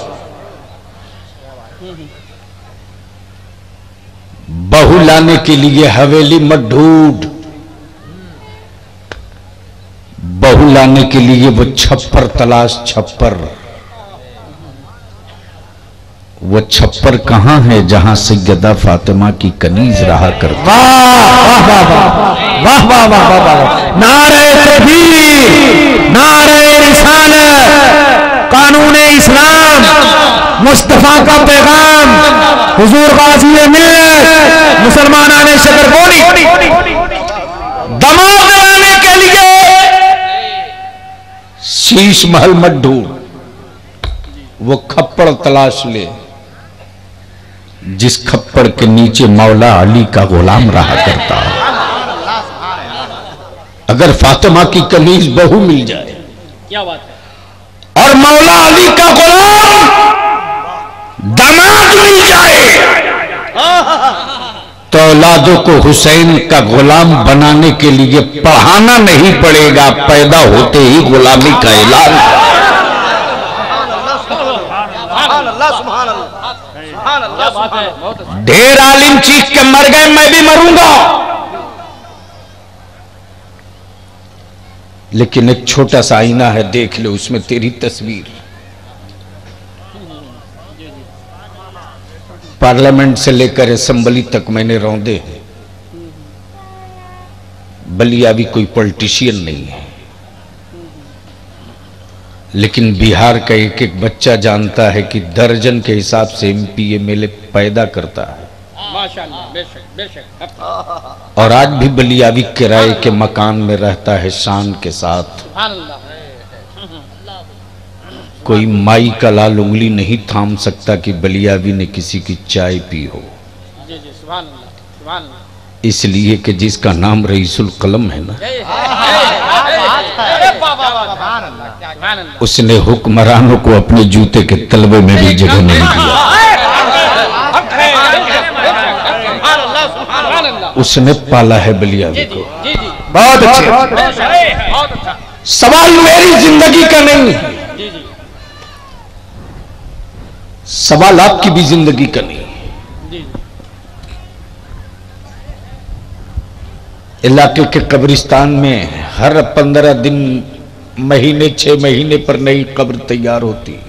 बहू लाने के लिए हवेली मत ढूंढ, बहू लाने के लिए वो छप्पर तलाश, छप्पर। वो छप्पर कहां है जहां सैयदा फातिमा की कनीज रहा करती। वाह वाह वाह वाह वाह वाह वाह, नारे तकबीर, नारे रिसालत, कानूने इस्लाम, मुस्तफा का पैगाम, हुजूर गाज़ी मिल्लत, मुसलमानाने शकरकोनी। दमाद लाने के लिए शीश महल मत ढूंढ, वो खप्पड़ तलाश ले जिस खप्पड़ के नीचे मौला अली का गुलाम रहा करता है। अगर फातिमा की कनीज बहू मिल जाए, क्या बात है, और मौला अली का गुलाम दामाद मिल जाए, तो औलादों को हुसैन का गुलाम बनाने के लिए पढ़ाना नहीं पड़ेगा, पैदा होते ही गुलामी का ऐलान। ढेर आलिम चीख के मर गए, मैं भी मरूंगा, लेकिन एक छोटा सा आईना है, देख लो उसमें तेरी तस्वीर। पार्लियामेंट से लेकर असेंबली तक मैंने रौंदे हैं, बलियावी कोई पॉलिटिशियन नहीं है, लेकिन बिहार का एक एक बच्चा जानता है कि दर्जन के हिसाब से MP MLA पैदा करता है। माशाअल्लाह, बेशक बेशक। और आज भी बलियावी किराए के मकान में रहता है शान के साथ। सुभान अल्लाह। कोई माई का लाल उंगली नहीं थाम सकता कि बलियावी ने किसी की चाय पी हो। जी जी, सुभान अल्लाह, सुभान अल्लाह। इसलिए कि जिसका नाम रईसुल कलम है ना, उसने हुक्मरानों को अपने जूते के तलवे में भी जगह नहीं दिया। उसने पाला है बलियावी को। बहुत अच्छे। सवाल मेरी जिंदगी का नहीं है, सवाल आपकी भी जिंदगी का नहीं। इलाके के कब्रिस्तान में हर 15 दिन, महीने, 6 महीने पर नई कब्र तैयार होती है।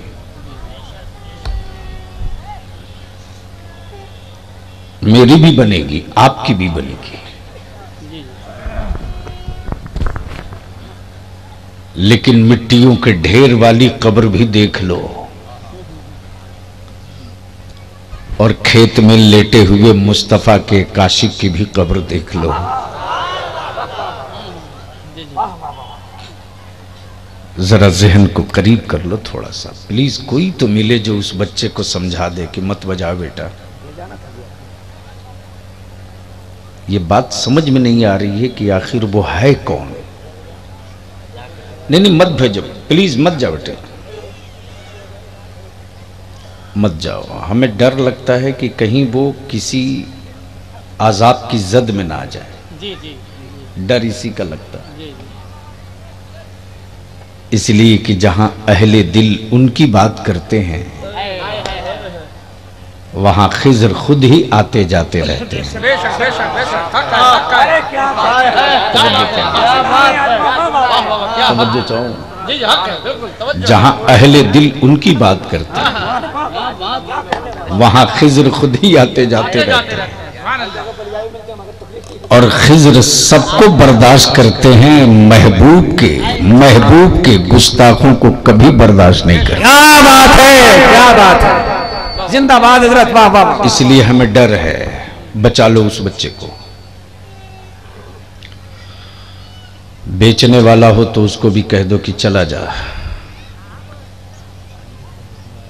मेरी भी बनेगी, आपकी भी बनेगी, लेकिन मिट्टियों के ढेर वाली कब्र भी देख लो और खेत में लेटे हुए मुस्तफा के काशिफ की भी कब्र देख लो। जरा जहन को करीब कर लो थोड़ा सा, प्लीज। कोई तो मिले जो उस बच्चे को समझा दे कि मत बजाओ बेटा। ये बात समझ में नहीं आ रही है कि आखिर वो है कौन। नहीं मत भेजो प्लीज, मत जाओ बेटे, मत जाओ। हमें डर लगता है कि कहीं वो किसी आजाब की जद में ना आ जाए। जी जी डर इसी का लगता है। इसलिए कि जहां अहले दिल उनकी बात करते हैं वहां खिज़र खुद ही आते जाते रहते हैं। समझो चाहूं, जहां अहले दिल उनकी बात करते हैं वहां खिज़र खुद ही आते जाते रहते हैं। और खिज़र सबको बर्दाश्त करते हैं, महबूब के गुस्ताखों को कभी बर्दाश्त नहीं करते। क्या बात है, क्या बात है, जिंदाबाद हजरत, वाह वाह वाह। इसलिए हमें डर है। बचा लो उस बच्चे को। बेचने वाला हो तो उसको भी कह दो कि चला जा।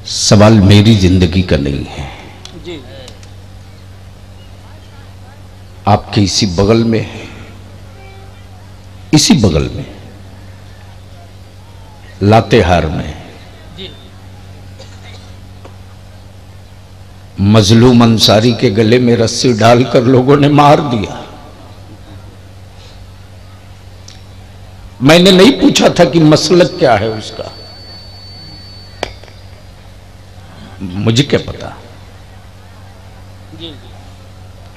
सवाल मेरी जिंदगी का नहीं है। आपके इसी बगल में, इसी बगल में लातेहार में मजलूम अंसारी के गले में रस्सी डालकर लोगों ने मार दिया। मैंने नहीं पूछा था कि मसलक क्या है उसका, मुझे क्या पता।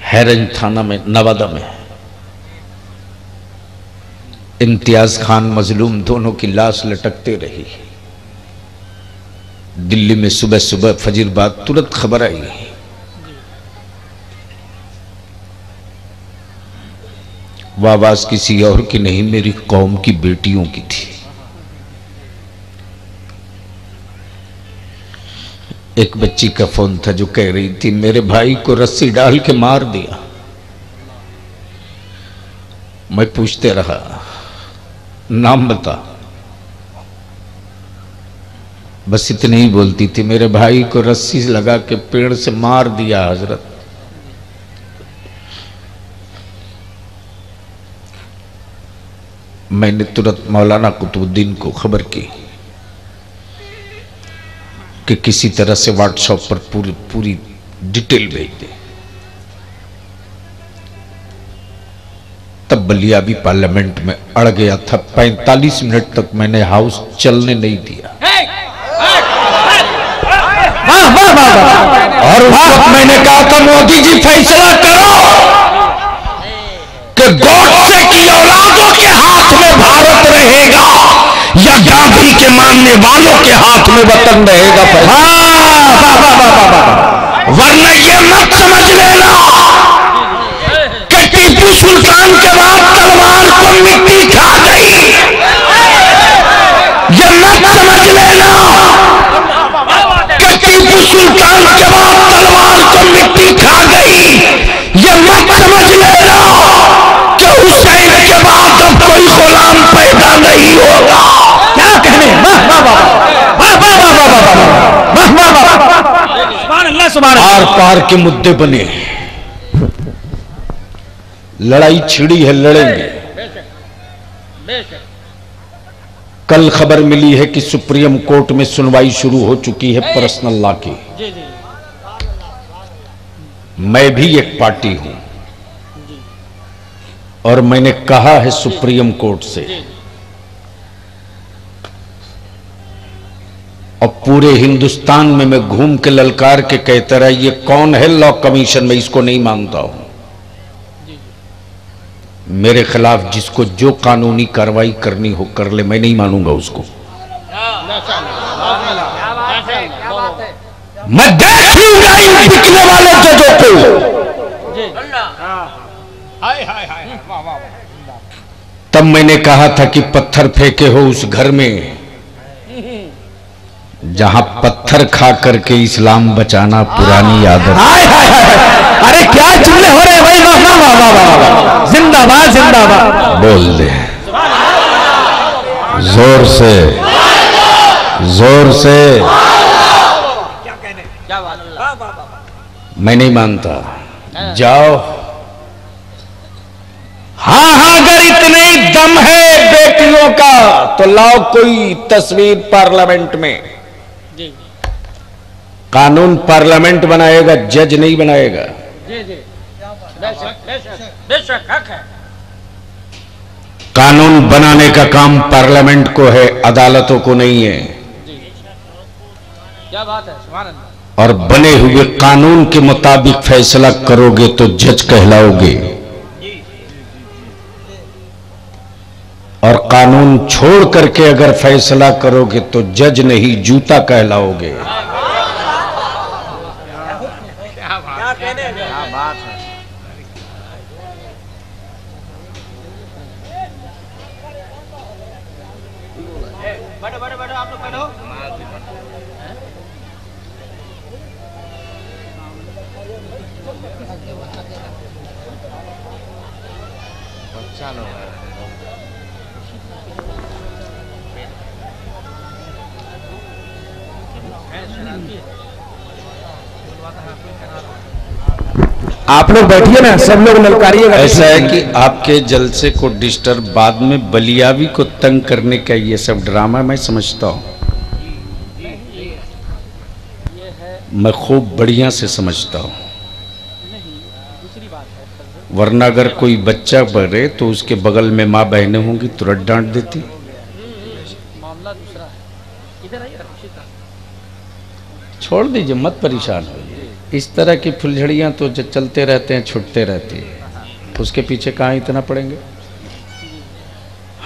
हैरंज थाना में, नवादा में इम्तियाज खान मजलूम दोनों की लाश लटकते रही। दिल्ली में सुबह सुबह फजर बाद तुरंत खबर आई। वह आवाज किसी और की नहीं, मेरी कौम की बेटियों की थी। एक बच्ची का फोन था जो कह रही थी मेरे भाई को रस्सी डाल के मार दिया। मैं पूछते रहा नाम बता, बस इतने ही बोलती थी मेरे भाई को रस्सी लगा के पेड़ से मार दिया हजरत। मैंने तुरंत मौलाना कुतुबुद्दीन को खबर की कि किसी तरह से व्हाट्सएप पर पूरी डिटेल भेज दे। तब बलिया भी पार्लियामेंट में अड़ गया था। 45 मिनट तक मैंने हाउस चलने नहीं दिया। और उस वक्त मैंने कहा था मोदी जी फैसला करो कि गॉडसे की औलादों के हाथ में भारत रहेगा या गांधी के मानने वालों के हाथ में वतन रहेगा। वरना ये मत समझ लेना कि टीपू सुल्तान के बाद तलवार को मिट्टी खा गई। ये मत समझ लेना कि टीपू सुल्तान के बाद तलवार को मिट्टी खा गई। ये मत समझ लेना कि हुसैन के बाद अब कोई गुलाम पैदा नहीं होगा। क्या कहने, आर पार के मुद्दे बने, लड़ाई छिड़ी है, लड़ेंगे। कल खबर मिली है कि सुप्रीम कोर्ट में सुनवाई शुरू हो चुकी है पर्सनल लॉ की। मैं भी एक पार्टी हूं और मैंने कहा है सुप्रीम कोर्ट से और पूरे हिंदुस्तान में मैं घूम के ललकार के कहता रहा ये कौन है लॉ कमीशन, में इसको नहीं मानता हूं। मेरे खिलाफ जिसको जो कानूनी कार्रवाई करनी हो कर ले, मैं नहीं मानूंगा उसको। मैं देख लूंगा इन बिकने वाले जजों को जी हाय हाय हाय वाह वाह वाह। तब मैंने कहा था कि पत्थर फेंके हो उस घर में जहां पत्थर खा करके इस्लाम बचाना पुरानी आदत। हाय हाय हाय, अरे क्या जुमले हो रहे हैं भाई, वाह वाह वाह वाह वाह, जिंदाबाद जिंदाबाद। बोल दे जोर से जोर से। क्या बात है। मैं नहीं मानता, जाओ। हाँ हाँ, अगर इतने ही दम है बेटियों का तो लाओ कोई तस्वीर पार्लियामेंट में। जी कानून पार्लियामेंट बनाएगा, जज नहीं बनाएगा। जी जी बेशक बेशक बेशक हक है। कानून बनाने का काम पार्लियामेंट को है, अदालतों को नहीं है। जी क्या बात है, सुभान अल्लाह। और बने हुए कानून के मुताबिक फैसला करोगे तो जज कहलाओगे, और कानून छोड़ करके अगर फैसला करोगे तो जज नहीं जूता कहलाओगे। क्या बात है। बैठो बैठो बैठो, आप लोग बैठो। आप लोग बैठिए ना, सब लोग ललकारिएगा। ऐसा है कि आपके जलसे को डिस्टर्ब, बाद में बलियावी को तंग करने का ये सब ड्रामा मैं समझता हूं, मैं खूब बढ़िया से समझता हूं। वरना अगर कोई बच्चा बढ़े तो उसके बगल में माँ बहनें होंगी, तुरंत डांट देती। मामला दूसरा है। इधर आइए रखिए। छोड़ दीजिए, मत परेशान होइए। इस तरह की फुलझड़ियां तो जो चलते रहते हैं, छुटते रहती है, उसके पीछे कहाँ इतना पड़ेंगे।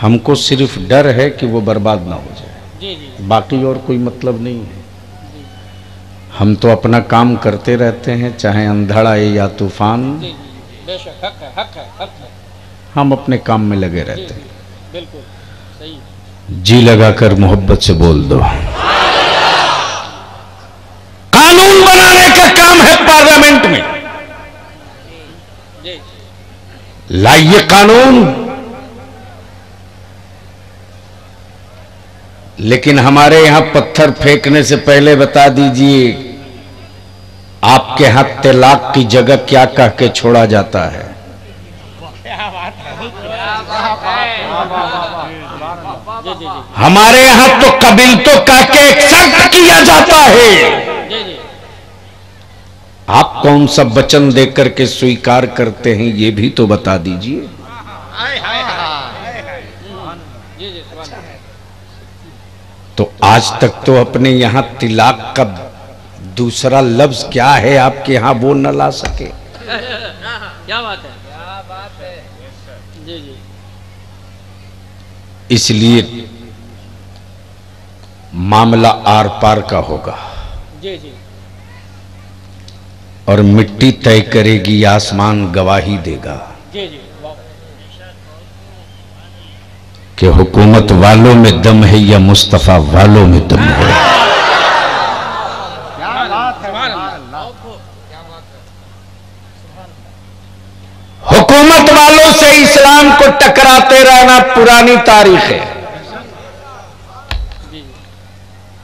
हमको सिर्फ डर है कि वो बर्बाद ना हो जाए, जी जी बाकी और कोई मतलब नहीं है। हम तो अपना काम करते रहते हैं, चाहे अंधड़ आए या तूफान, जी बेशक हक है हक है हक है। हम अपने काम में लगे रहते हैं। बिल्कुल सही। जी लगाकर मोहब्बत से बोल दो। कानून बनाने का काम है पार्लियामेंट में, जी लाइए कानून। लेकिन हमारे यहां पत्थर फेंकने से पहले बता दीजिए, आपके यहां तलाक की जगह क्या कह के छोड़ा जाता है? जी जी जी हमारे यहां तो कबिल तो कह के एक्सेप्ट किया जाता है। जी जी आप कौन सा वचन देकर के स्वीकार करते हैं, ये भी तो बता दीजिए। जी जी सुभान अल्लाह। तो आज तक तो अपने यहां तिलाक का दूसरा लफ्ज क्या है आपके यहां वो न ला सके। क्या बात है, क्या बात है। जी जी इसलिए मामला आर पार का होगा, जी जी और मिट्टी तय करेगी, आसमान गवाही देगा जी जी कि हुकूमत वालों में दम है या मुस्तफा वालों में दम है। हुकूमत वालों से इस्लाम को टकराते रहना पुरानी तारीख है।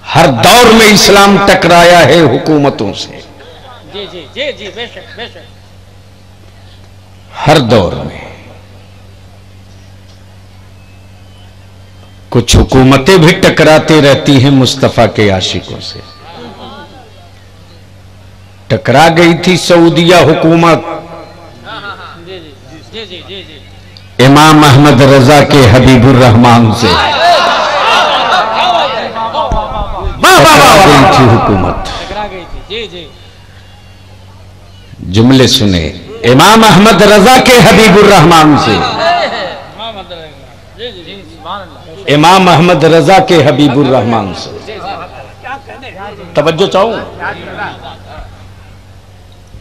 हर दौर में इस्लाम टकराया है हुकूमतों से, जी जी जी जी बेशक बेशक। हर दौर में। कुछ हुकूमतें भी टकराती रहती हैं मुस्तफा के आशिकों से। टकरा गई थी सऊदिया हुकूमत जी जी जी जी जी इमाम अहमद रजा के हबीबुर रहमान से। टकरा गई थी हुकूमत, टकरा गई थी। जी जी जुमले सुने, इमाम अहमद रजा के हबीबुर रहमान से। जी जी जी सुभान अल्लाह। इमाम अहमद रजा के हबीबुर रहमान से। तवज्जो चाहूं,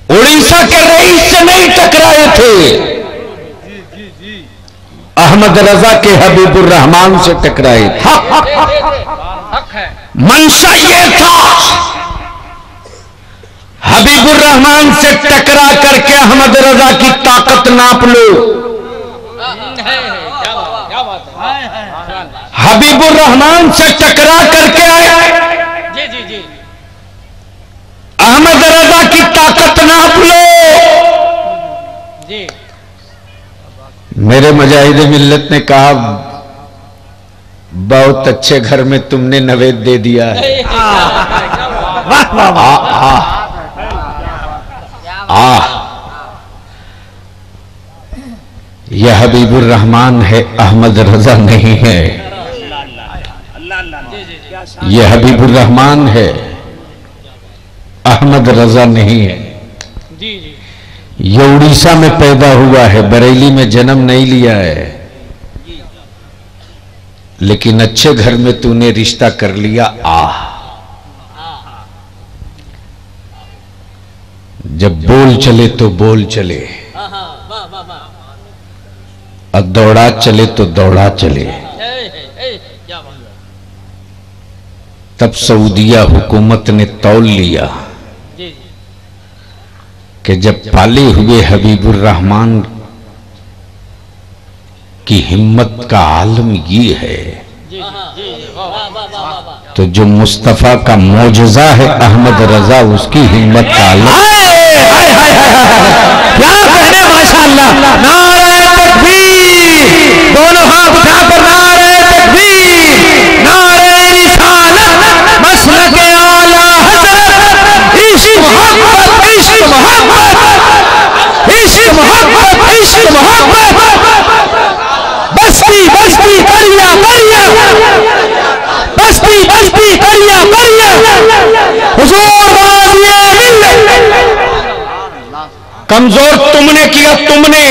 उड़ीसा के रईस से नहीं टकराए थे, अहमद रजा के हबीबुर रहमान से टकराए थे। मंशा ये था हबीबुर रहमान से टकरा करके अहमद रजा की ताकत नाप लो। हबीबुर रहमान से टकरा करके आए, जी जी जी, अहमद रजा की ताकत नाप लो। जी मेरे मुजाहिद मिल्लत ने कहा, बहुत अच्छे घर में तुमने नवेद दे दिया है। यह हबीबुर रहमान है, अहमद रजा नहीं है। यह हबीबुर रहमान है, अहमद रजा नहीं है। जी जी, यह उड़ीसा में पैदा हुआ है, बरेली में जन्म नहीं लिया है, लेकिन अच्छे घर में तूने रिश्ता कर लिया। जब बोल चले तो बोल चले, और दौड़ा चले तो दौड़ा चले। तब सऊदिया हुकूमत ने तौल लिया कि जब पाले हुए हबीबुर रहमान की हिम्मत का आलम ये है, तो जो मुस्तफा का मौजज़ा है अहमद रजा, उसकी हिम्मत का आलम। क्या कहने, माशाअल्लाह। नारे तकबीर, दोनों हाथ उठाकर नारे तकबीर, नारे रिसालत, मसलक आला हज़रत, इश्क मोहब्बत, इश्क मोहब्बत, इश्क मोहब्बत, इश्क मोहब्बत। बस्ती बस्ती करिया करिया, बस्ती बस्ती करिया करिया, हुजूर वालिए मिल्लत। कमजोर तुमने किया, तुमने।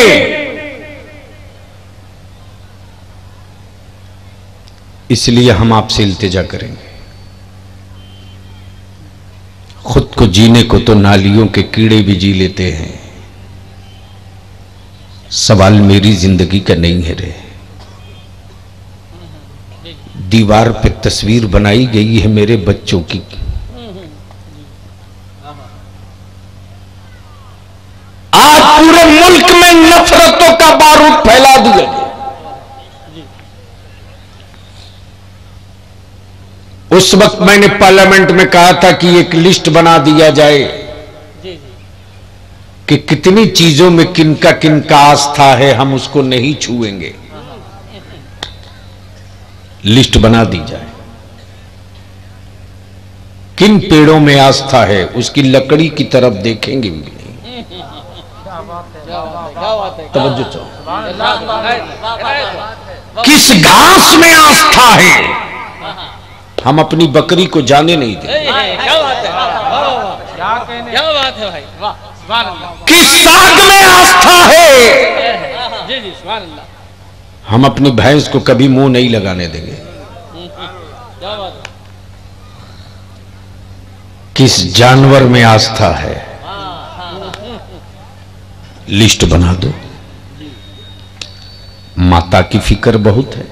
इसलिए हम आपसे इल्तिजा करेंगे, खुद को जीने को तो नालियों के कीड़े भी जी लेते हैं, सवाल मेरी जिंदगी का नहीं है रे। दीवार पे तस्वीर बनाई गई है मेरे बच्चों की, आज पूरे मुल्क में नफरतों का बारूद फैला दिया। उस वक्त मैंने पार्लियामेंट में कहा था कि एक लिस्ट बना दिया जाए कि कितनी चीजों में किनका आस्था है, हम उसको नहीं छुएंगे। लिस्ट बना दी जाए, किन पेड़ों में आस्था है, उसकी लकड़ी की तरफ देखेंगे भी नहीं। तवज्जो चाहो, किस घास में आस्था है, हम अपनी बकरी को जाने नहीं देंगे। क्या बात है, क्या बात है भाई, वाह सुभान अल्लाह। किस साग में आस्था है, जी जी सुभान अल्लाह। हम अपनी भैंस को कभी मुंह नहीं लगाने देंगे। क्या बात है, किस जानवर में आस्था है, लिस्ट बना दो। माता की फिक्र बहुत है,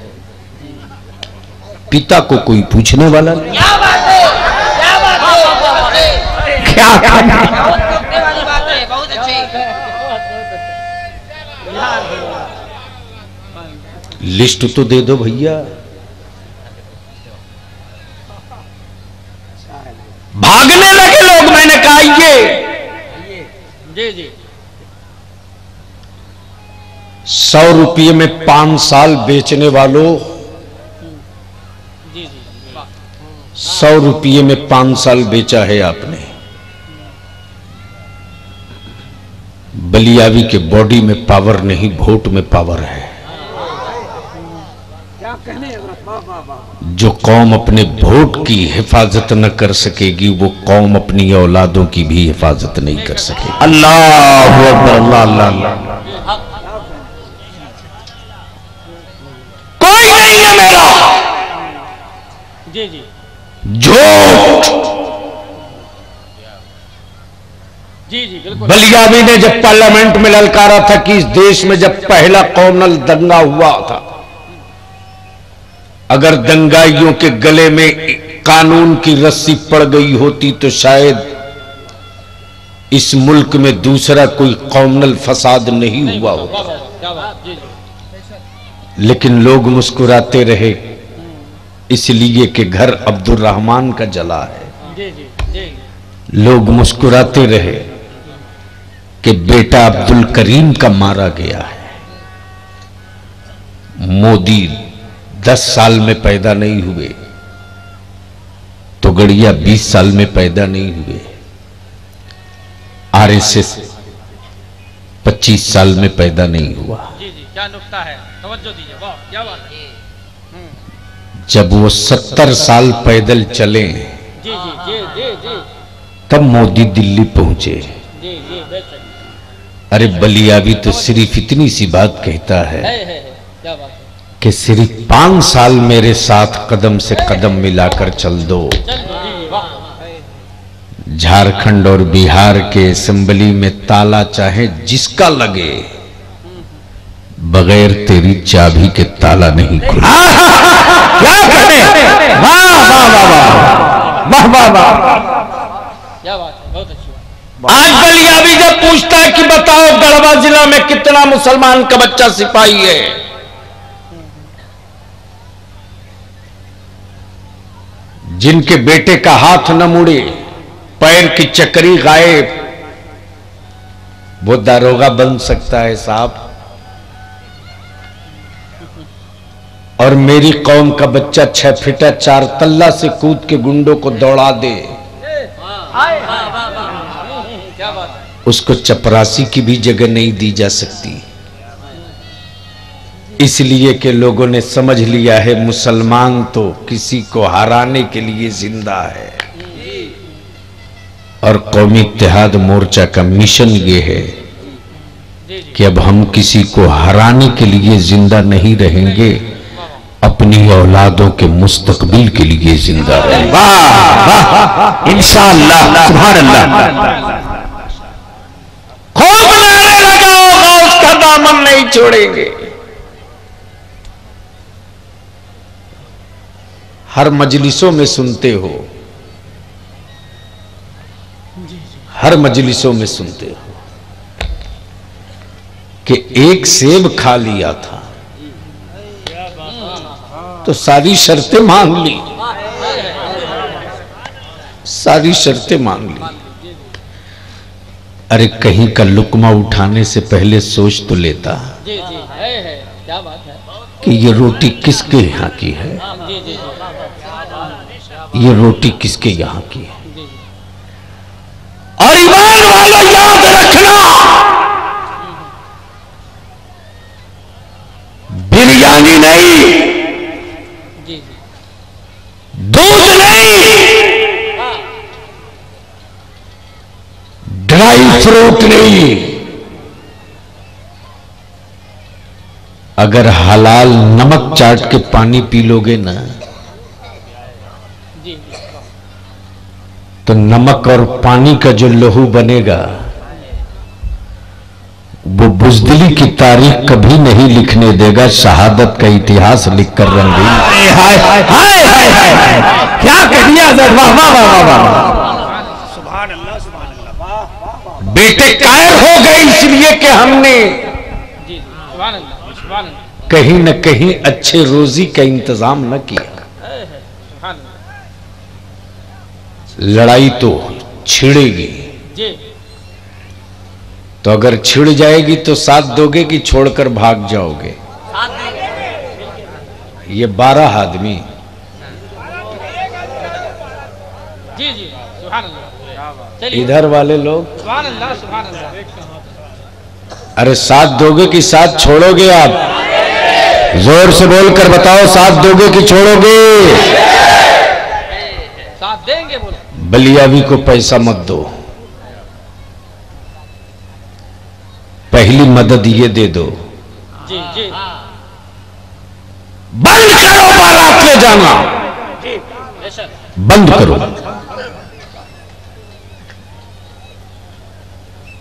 पिता को कोई पूछने वाला नहीं। क्या बात है, क्या बात है, क्या करना? बहुत रोकने वाली बात है, बहुत अच्छी। लिस्ट तो दे दो भैया। भागने लगे लोग, मैंने कहा ये जी जी 100 रुपये में 5 साल बेचने वालों, जी जी, वाह 100 रुपये में 5 साल बेचा है आपने। बलियावी के बॉडी में पावर नहीं, वोट में पावर है। जो कौम अपने वोट की हिफाजत न कर सकेगी, वो कौम अपनी औलादों की भी हिफाजत नहीं कर सकेगी। अल्लाह अकबर, अल्लाह अल्लाह अल्लाह। कोई नहीं है मेरा जी जी, झूठ, जी जी बलियावी ने जब पार्लियामेंट में ललकारा था कि इस देश में जब पहला कौमनल दंगा हुआ था, अगर दंगाइयों के गले में कानून की रस्सी पड़ गई होती तो शायद इस मुल्क में दूसरा कोई कौमनल फसाद नहीं हुआ होता। लेकिन लोग मुस्कुराते रहे इसलिए कि घर अब्दुल रहमान का जला है। लोग मुस्कुराते रहे कि बेटा अब्दुल करीम का मारा गया है। मोदी 10 साल में पैदा नहीं हुए तो गड़िया 20 साल में पैदा नहीं हुए। आरएसएस 25 साल में पैदा नहीं हुआ। जी जी, क्या नुक्ता है, तवज्जो दीजिए, वाह क्या बात है। जब वो 70 साल पैदल चले जी जी जी जी जी तब मोदी दिल्ली पहुंचे। जी जी बेशक अरे बलियावी तो सिर्फ इतनी सी बात कहता है क्या बात है। कि सिर्फ 5 साल मेरे साथ कदम से कदम मिलाकर चल दो। चल दो, जी वाह। झारखंड और बिहार के असेंबली में ताला चाहे जिसका लगे, बगैर तेरी चाबी के ताला नहीं खुला। क्या कहने, वाह वाह वाह वाह वाह वाह। क्या बात है, बहुत अच्छी बात। आज बलियावी जब पूछता है कि बताओ गढ़वा जिला में कितना मुसलमान का बच्चा सिपाही है, जिनके बेटे का हाथ न मुड़े, पैर की चक्री गायब, वो दारोगा बन सकता है साहब। और मेरी कौम का बच्चा 6 फीटा 4 तल्ला से कूद के गुंडों को दौड़ा दे, क्या बात है। उसको चपरासी की भी जगह नहीं दी जा सकती। इसलिए कि लोगों ने समझ लिया है मुसलमान तो किसी को हराने के लिए जिंदा है। और कौमी इत्तेहाद मोर्चा का मिशन ये है कि अब हम किसी को हराने के लिए जिंदा नहीं रहेंगे, अपनी औलादों के मुस्तकबिल के लिए जिंदा रहेंगे। वाह वाह, इंशाअल्लाह, सुभान अल्लाह। खूब नारे लगाओगा, उसका दामन नहीं छोड़ेंगे। हर मजलिसों में सुनते हो, हर मजलिसों में सुनते हो कि एक सेब खा लिया था तो सारी शर्तें मान ली, सारी शर्तें मान ली। अरे कहीं का लुकमा उठाने से पहले सोच तो लेता जी जी है क्या बात है। कि ये रोटी किसके यहाँ की है, जी जी ये रोटी किसके यहाँ की है। जी और ईमान वालों याद रखना, बिरयानी नहीं, जी जी दूध नहीं, ड्राई फ्रूट नहीं, अगर हलाल नमक चाट के पानी पी लोगे ना जी तो नमक और पानी का जो लहू बनेगा वो बुज़दिली की तारीख कभी नहीं लिखने देगा, शहादत का इतिहास लिखकर रंगेगी। हाय हाय हाय हाय हाय, क्या कह दिया हज़रत, वाह वाह वाह वाह। बेटे कायर हो गए इसलिए कि हमने जी सुभान अल्लाह सुभान अल्लाह कहीं न कहीं अच्छे रोजी का इंतजाम न किया। सुभान अल्लाह। लड़ाई तो छिड़ेगी, जी तो अगर छिड़ जाएगी तो साथ दोगे कि छोड़कर भाग जाओगे। ये 12 आदमी, जी जी सुभान अल्लाह। चलिए इधर वाले लोग, सुभान अल्लाह सुभान अल्लाह। अरे साथ दोगे कि साथ छोड़ोगे? आप जोर से बोलकर बताओ, साथ दोगे कि छोड़ोगे? साथ देंगे बोले। बलियावी को पैसा मत दो, पहली मदद ये दे दो, जी जी बंद करो बारात ले जाना, जी बेशक। बंद करो।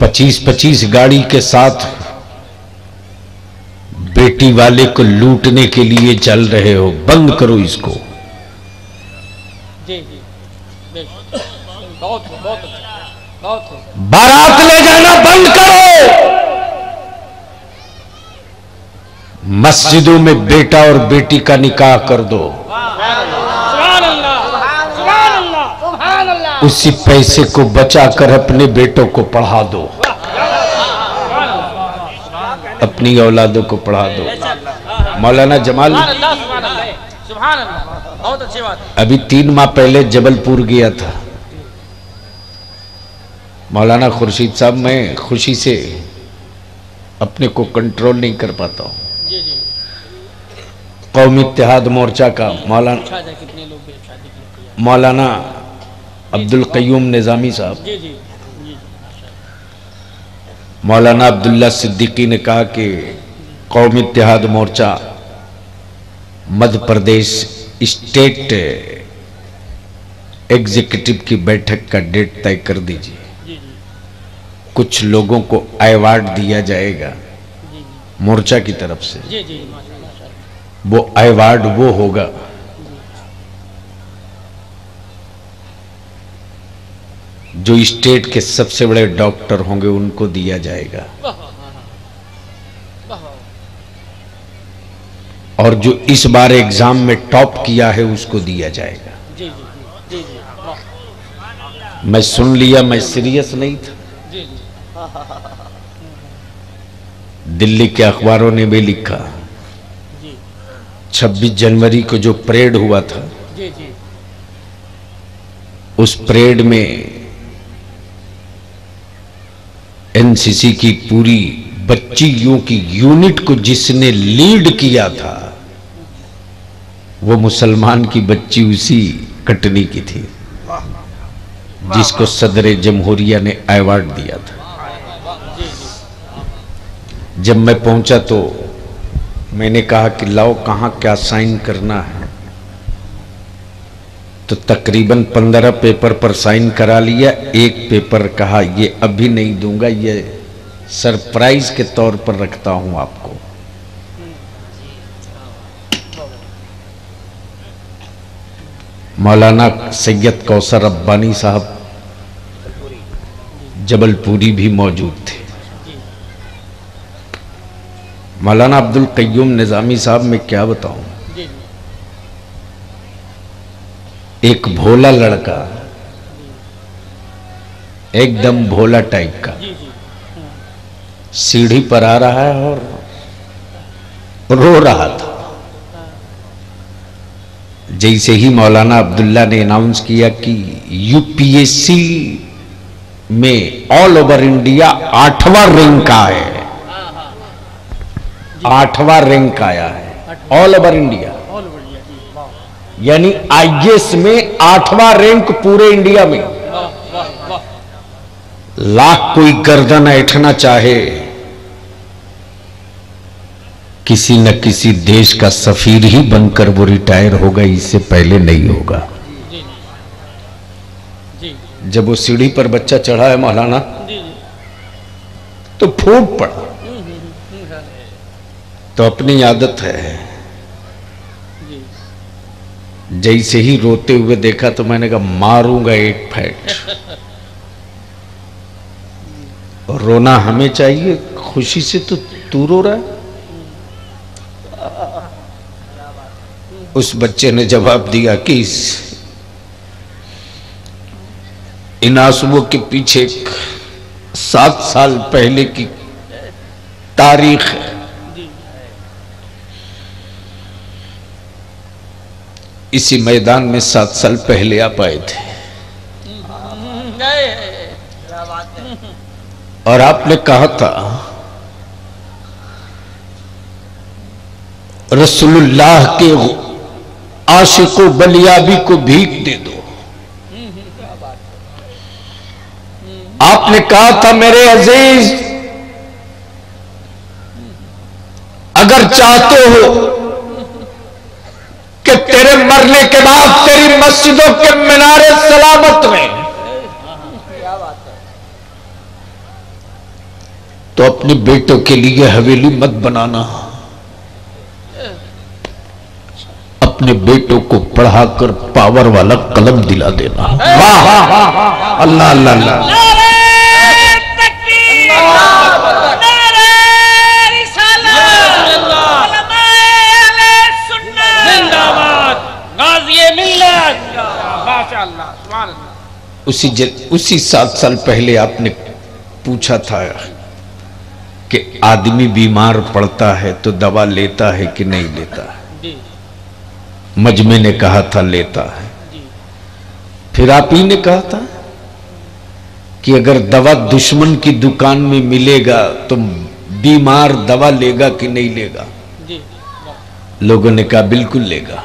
25-25 गाड़ी के साथ बेटी वाले को लूटने के लिए चल रहे हो, बंद करो इसको। जी जी बहुत बहुत बहुत। बारात ले जाना बंद करो। मस्जिदों में बेटा और बेटी का निकाह कर दो। सुभान अल्लाह, सुभान अल्लाह, सुभान अल्लाह। उसी पैसे को बचाकर अपने बेटों को पढ़ा दो, अपनी औलादों को पढ़ा दो। मौलाना जमाल सुभान अल्लाह, बहुत अच्छी बात है। अभी 3 माह पहले जबलपुर गया था। मौलाना खुर्शीद साहब, मैं खुशी से अपने को कंट्रोल नहीं कर पाता हूँ। जी जी। कौमी इत्तेहाद मोर्चा का मौलाना कितने लोग शादी के लिए? मौलाना अब्दुल कय्यूम निजामी साहब, जी जी जी। मौलाना अब्दुल्ला सिद्दीकी ने कहा कि कौमी इत्तेहाद मोर्चा मध्य प्रदेश स्टेट एग्जीक्यूटिव की बैठक का डेट तय कर दीजिए। कुछ लोगों को अवार्ड दिया जाएगा मोर्चा की तरफ से। जी जी। वो अवार्ड वो होगा जो स्टेट के सबसे बड़े डॉक्टर होंगे, उनको दिया जाएगा। और जो इस बार एग्जाम में टॉप किया है उसको दिया जाएगा। जी जी जी जी। मैं सुन लिया, मैं सीरियस नहीं था। जी जी। दिल्ली के अखबारों ने भी लिखा, 26 जनवरी को जो परेड हुआ था, जी जी। उस परेड में एनसीसी की पूरी बच्चियों की यूनिट को जिसने लीड किया था वो मुसलमान की बच्ची उसी कटनी की थी जिसको सदर जमहूरिया ने अवार्ड दिया था। जब मैं पहुंचा तो मैंने कहा कि लाओ कहाँ क्या साइन करना है, तो तकरीबन 15 पेपर पर साइन करा लिया। एक पेपर कहा ये अभी नहीं दूंगा, ये सरप्राइज के तौर पर रखता हूं आपको। मौलाना सैयद कौसर रब्बानी साहब जबलपुरी भी मौजूद थे। मौलाना अब्दुल कय्यूम निजामी साहब, मैं क्या बताऊं, एक भोला लड़का, एकदम भोला टाइप का, सीढ़ी पर आ रहा है और रो रहा था। जैसे ही मौलाना अब्दुल्ला ने अनाउंस किया कि यूपीएससी में ऑल ओवर इंडिया 8वां रैंक आया है, 8वां रैंक आया है ऑल ओवर इंडिया, यानी आईएएस में 8वां रैंक पूरे इंडिया में। लाख कोई गर्दन ऐंठना चाहे, किसी न किसी देश का सफीर ही बनकर वो रिटायर होगा, इससे पहले नहीं होगा। जब वो सीढ़ी पर बच्चा चढ़ा है मौलाना, तो फूट पड़ा। तो अपनी आदत है, जैसे ही रोते हुए देखा तो मैंने कहा मारूंगा एक फैट। और रोना हमें चाहिए, खुशी से तो तू रो रहा है। उस बच्चे ने जवाब दिया कि इन आंसुओं के पीछे 7 साल पहले की तारीख है। इसी मैदान में 7 साल पहले आप आए थे और आपने कहा था रसूलुल्लाह के आशिको बलियाबी को भीख दे दो। आपने कहा था मेरे अजीज, अगर चाहते हो कि तेरे मरने के बाद तेरी मस्जिदों के मीनारे सलामत रहे, तो अपने बेटों के लिए हवेली मत बनाना, अपने बेटों को पढ़ाकर पावर वाला कलम दिला देना। वाह अल्लाह अल्लाह अल्लाह। उसी 7 साल पहले आपने पूछा था कि आदमी बीमार पड़ता है तो दवा लेता है कि नहीं लेता है। मजमे ने कहा था लेता है। फिर आप ही ने कहा था कि अगर दवा दुश्मन की दुकान में मिलेगा तो बीमार दवा लेगा कि नहीं लेगा। लोगों ने कहा बिल्कुल लेगा।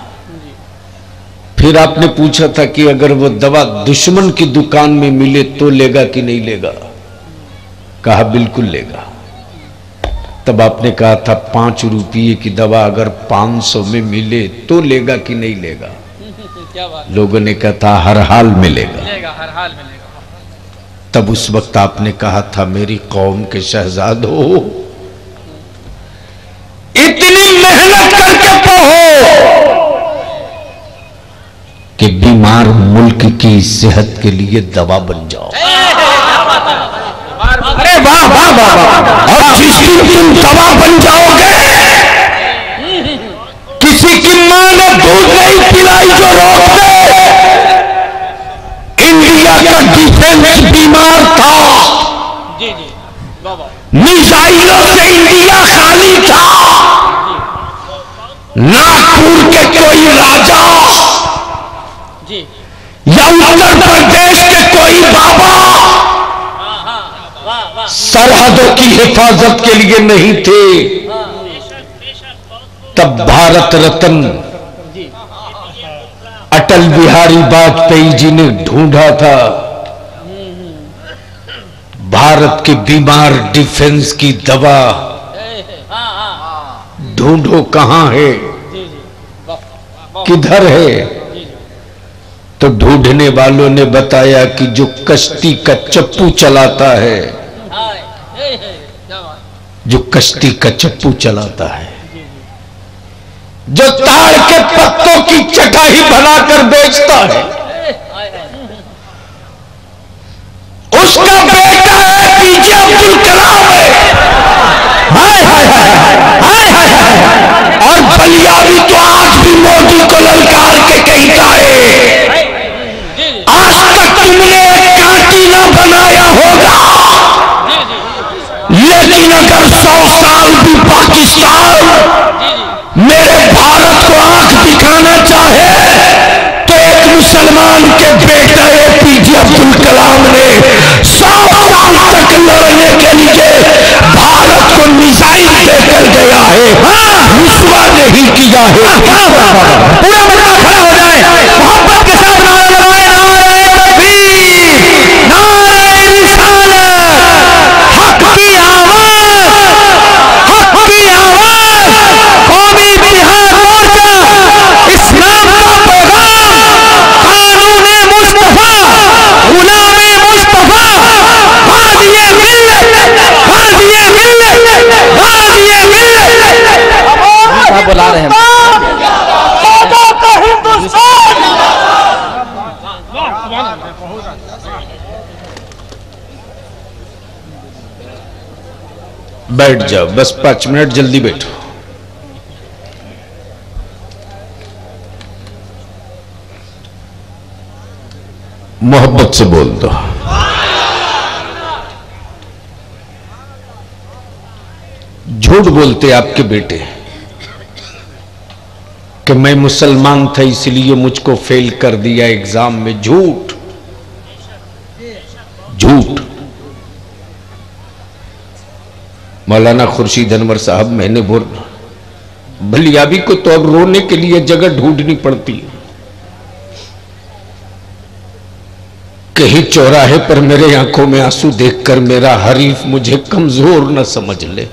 फिर आपने पूछा था कि अगर वो दवा दुश्मन की दुकान में मिले तो लेगा कि नहीं लेगा। कहा बिल्कुल लेगा। तब आपने कहा था 5 रुपये की दवा अगर 500 में मिले तो लेगा कि नहीं लेगा। क्या बात। लोगों ने कहा था हर हाल मिलेगा, हर हाल मिलेगा। तब उस वक्त आपने कहा था मेरी कौम के शहजादो इतनी मेहनत करके पढ़ो कि बीमार मुल्क की सेहत के लिए दवा बन जाओ। अरे वाह वाह वाह वाह। और जिस दिन तुम दवा बन जाओगे, किसी की मां ने दूध नहीं पिलाई जो रोक दे। इंडिया का डिफेंस बीमार था, जी जी मिसाइलों से इंडिया खाली था। नागपुर के कोई राजा जी या उत्तर प्रदेश के कोई बाबा सरहदों की हिफाजत के लिए नहीं थे। तब भारत रत्न अटल बिहारी वाजपेयी जी ने ढूंढा था भारत के बीमार डिफेंस की दवा। ढूंढो कहां है, किधर है। तो ढूंढने वालों ने बताया कि जो कश्ती का चप्पू चलाता है, जो कश्ती का चप्पू चलाता है, जो ताड़ के पत्तों की चटाई बनाकर बेचता है, उसका बेटा है पीजे अब्दुल कलाम है। हाय हाय हाय हाय हाय। और बलियावी तो आज भी मोदी को ललकार के कहता है आज तक तुमने एक कांटी ना बनाया होगा, लेकिन अगर 100 साल भी पाकिस्तान मेरे भारत को आंख दिखाना चाहे तो एक मुसलमान के बेटे पीजे अब्दुल कलाम ने 100 साल तक लड़ने के लिए भारत को मिसाइल देकर गया है। रुसवा नहीं किया है। पूरा बंदा खड़ा हो जाए, मोहब्बत के साथ नारा लगाए, नारे तकबीर, नारे रिसालत, हक की आवाज, हक की आवाज, कौमी इत्तेहाद मोर्चा, इस्लाम का पैगाम, कानूने मुस्तफा, गुलामे मुस्तफा, हादिये मिल्लत, हादिये मिल्लत, हादिये मिल्लत। बुला रहे हैं बैठ जाओ, बस 5 मिनट जल्दी बैठो। मोहब्बत से बोल दो। झूठ बोलते आपके बेटे कि मैं मुसलमान था इसलिए मुझको फेल कर दिया एग्जाम में। झूठ झूठ। मौलाना खुर्शीद अनवर साहब, मैंने बोल भलियाबी को तो अब रोने के लिए जगह ढूंढनी पड़ती है। कहीं चौराहे पर मेरे आंखों में आंसू देखकर मेरा हरीफ मुझे कमजोर न समझ ले।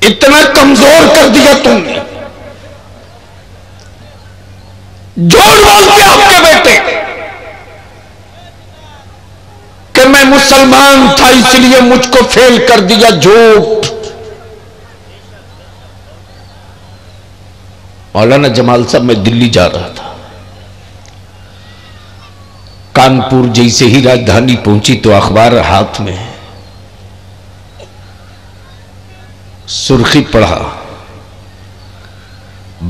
इतना कमजोर कर दिया तुमने। झूठ बोलते आपके बेटे मुसलमान था इसलिए मुझको फेल कर दिया। झूठ। मौलाना जमाल साहब, मैं दिल्ली जा रहा था, कानपुर जैसे ही राजधानी पहुंची तो अखबार हाथ में, सुर्खी पढ़ा,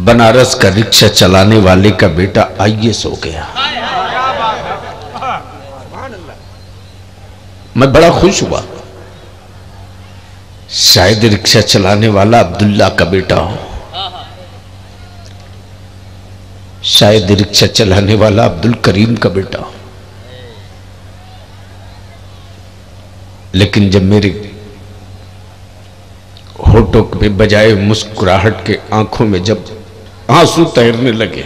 बनारस का रिक्शा चलाने वाले का बेटा आईएएस हो गया। मैं बड़ा खुश हुआ। शायद रिक्शा चलाने वाला अब्दुल्ला का बेटा हो, शायद रिक्शा चलाने वाला अब्दुल करीम का बेटा हो। लेकिन जब मेरे होठों में बजाय मुस्कुराहट के आंखों में जब आंसू तैरने लगे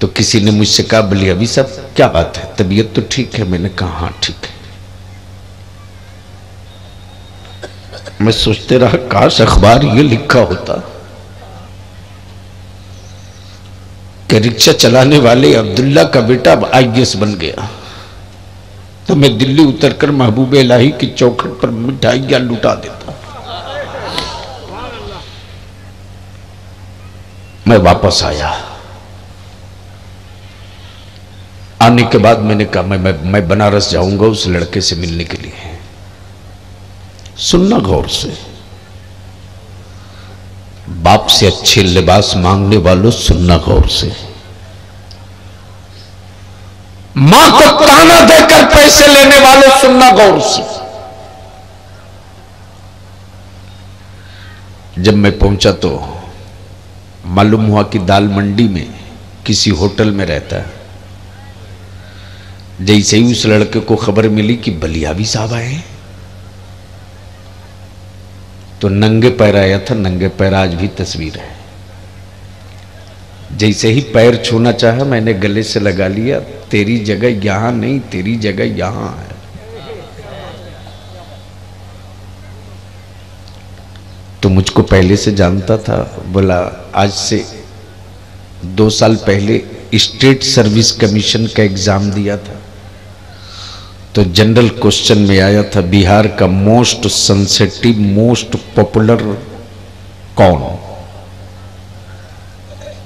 तो किसी ने मुझसे कहा, बोली अभी सब क्या बात है, तबीयत तो ठीक है? मैंने कहा हाँ ठीक है। मैं सोचते रहा काश अखबार ये लिखा होता कि रिक्शा चलाने वाले अब्दुल्ला का बेटा अब आईएएस बन गया, तो मैं दिल्ली उतरकर महबूब इलाही की चौखट पर मिठाइयां लुटा देता। मैं वापस आया। आने के बाद मैंने कहा मैं बनारस जाऊंगा उस लड़के से मिलने के लिए। सुनना गौर से, बाप से अच्छे लिबास मांगने वालों सुनना गौर से, मां को ताना देकर पैसे लेने वालों सुनना गौर से। जब मैं पहुंचा तो मालूम हुआ कि दाल मंडी में किसी होटल में रहता है। जैसे ही उस लड़के को खबर मिली कि बलियावी साहब आए, तो नंगे पैर आया था। नंगे पैर आज भी तस्वीर है। जैसे ही पैर छूना चाहा मैंने गले से लगा लिया, तेरी जगह यहां नहीं, तेरी जगह यहां है। तो मुझको पहले से जानता था। बोला आज से 2 साल पहले स्टेट सर्विस कमीशन का एग्जाम दिया था, तो जनरल क्वेश्चन में आया था बिहार का मोस्ट सेंसिटिव मोस्ट पॉपुलर कौन?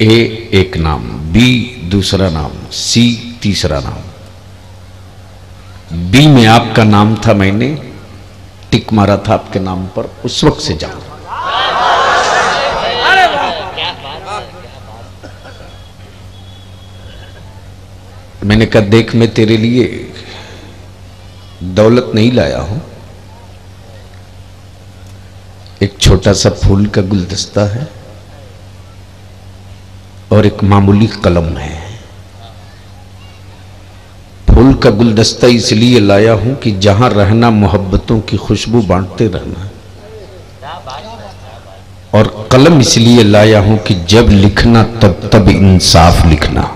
ए एक नाम, बी दूसरा नाम, सी तीसरा नाम। बी में आपका नाम था, मैंने टिक मारा था आपके नाम पर। उस वक्त से जाओ। मैंने कहा देख, मैं तेरे लिए दौलत नहीं लाया हूं, एक छोटा सा फूल का गुलदस्ता है और एक मामूली कलम है। फूल का गुलदस्ता इसलिए लाया हूं कि जहां रहना मोहब्बतों की खुशबू बांटते रहना, और कलम इसलिए लाया हूं कि जब लिखना तब तब इंसाफ लिखना।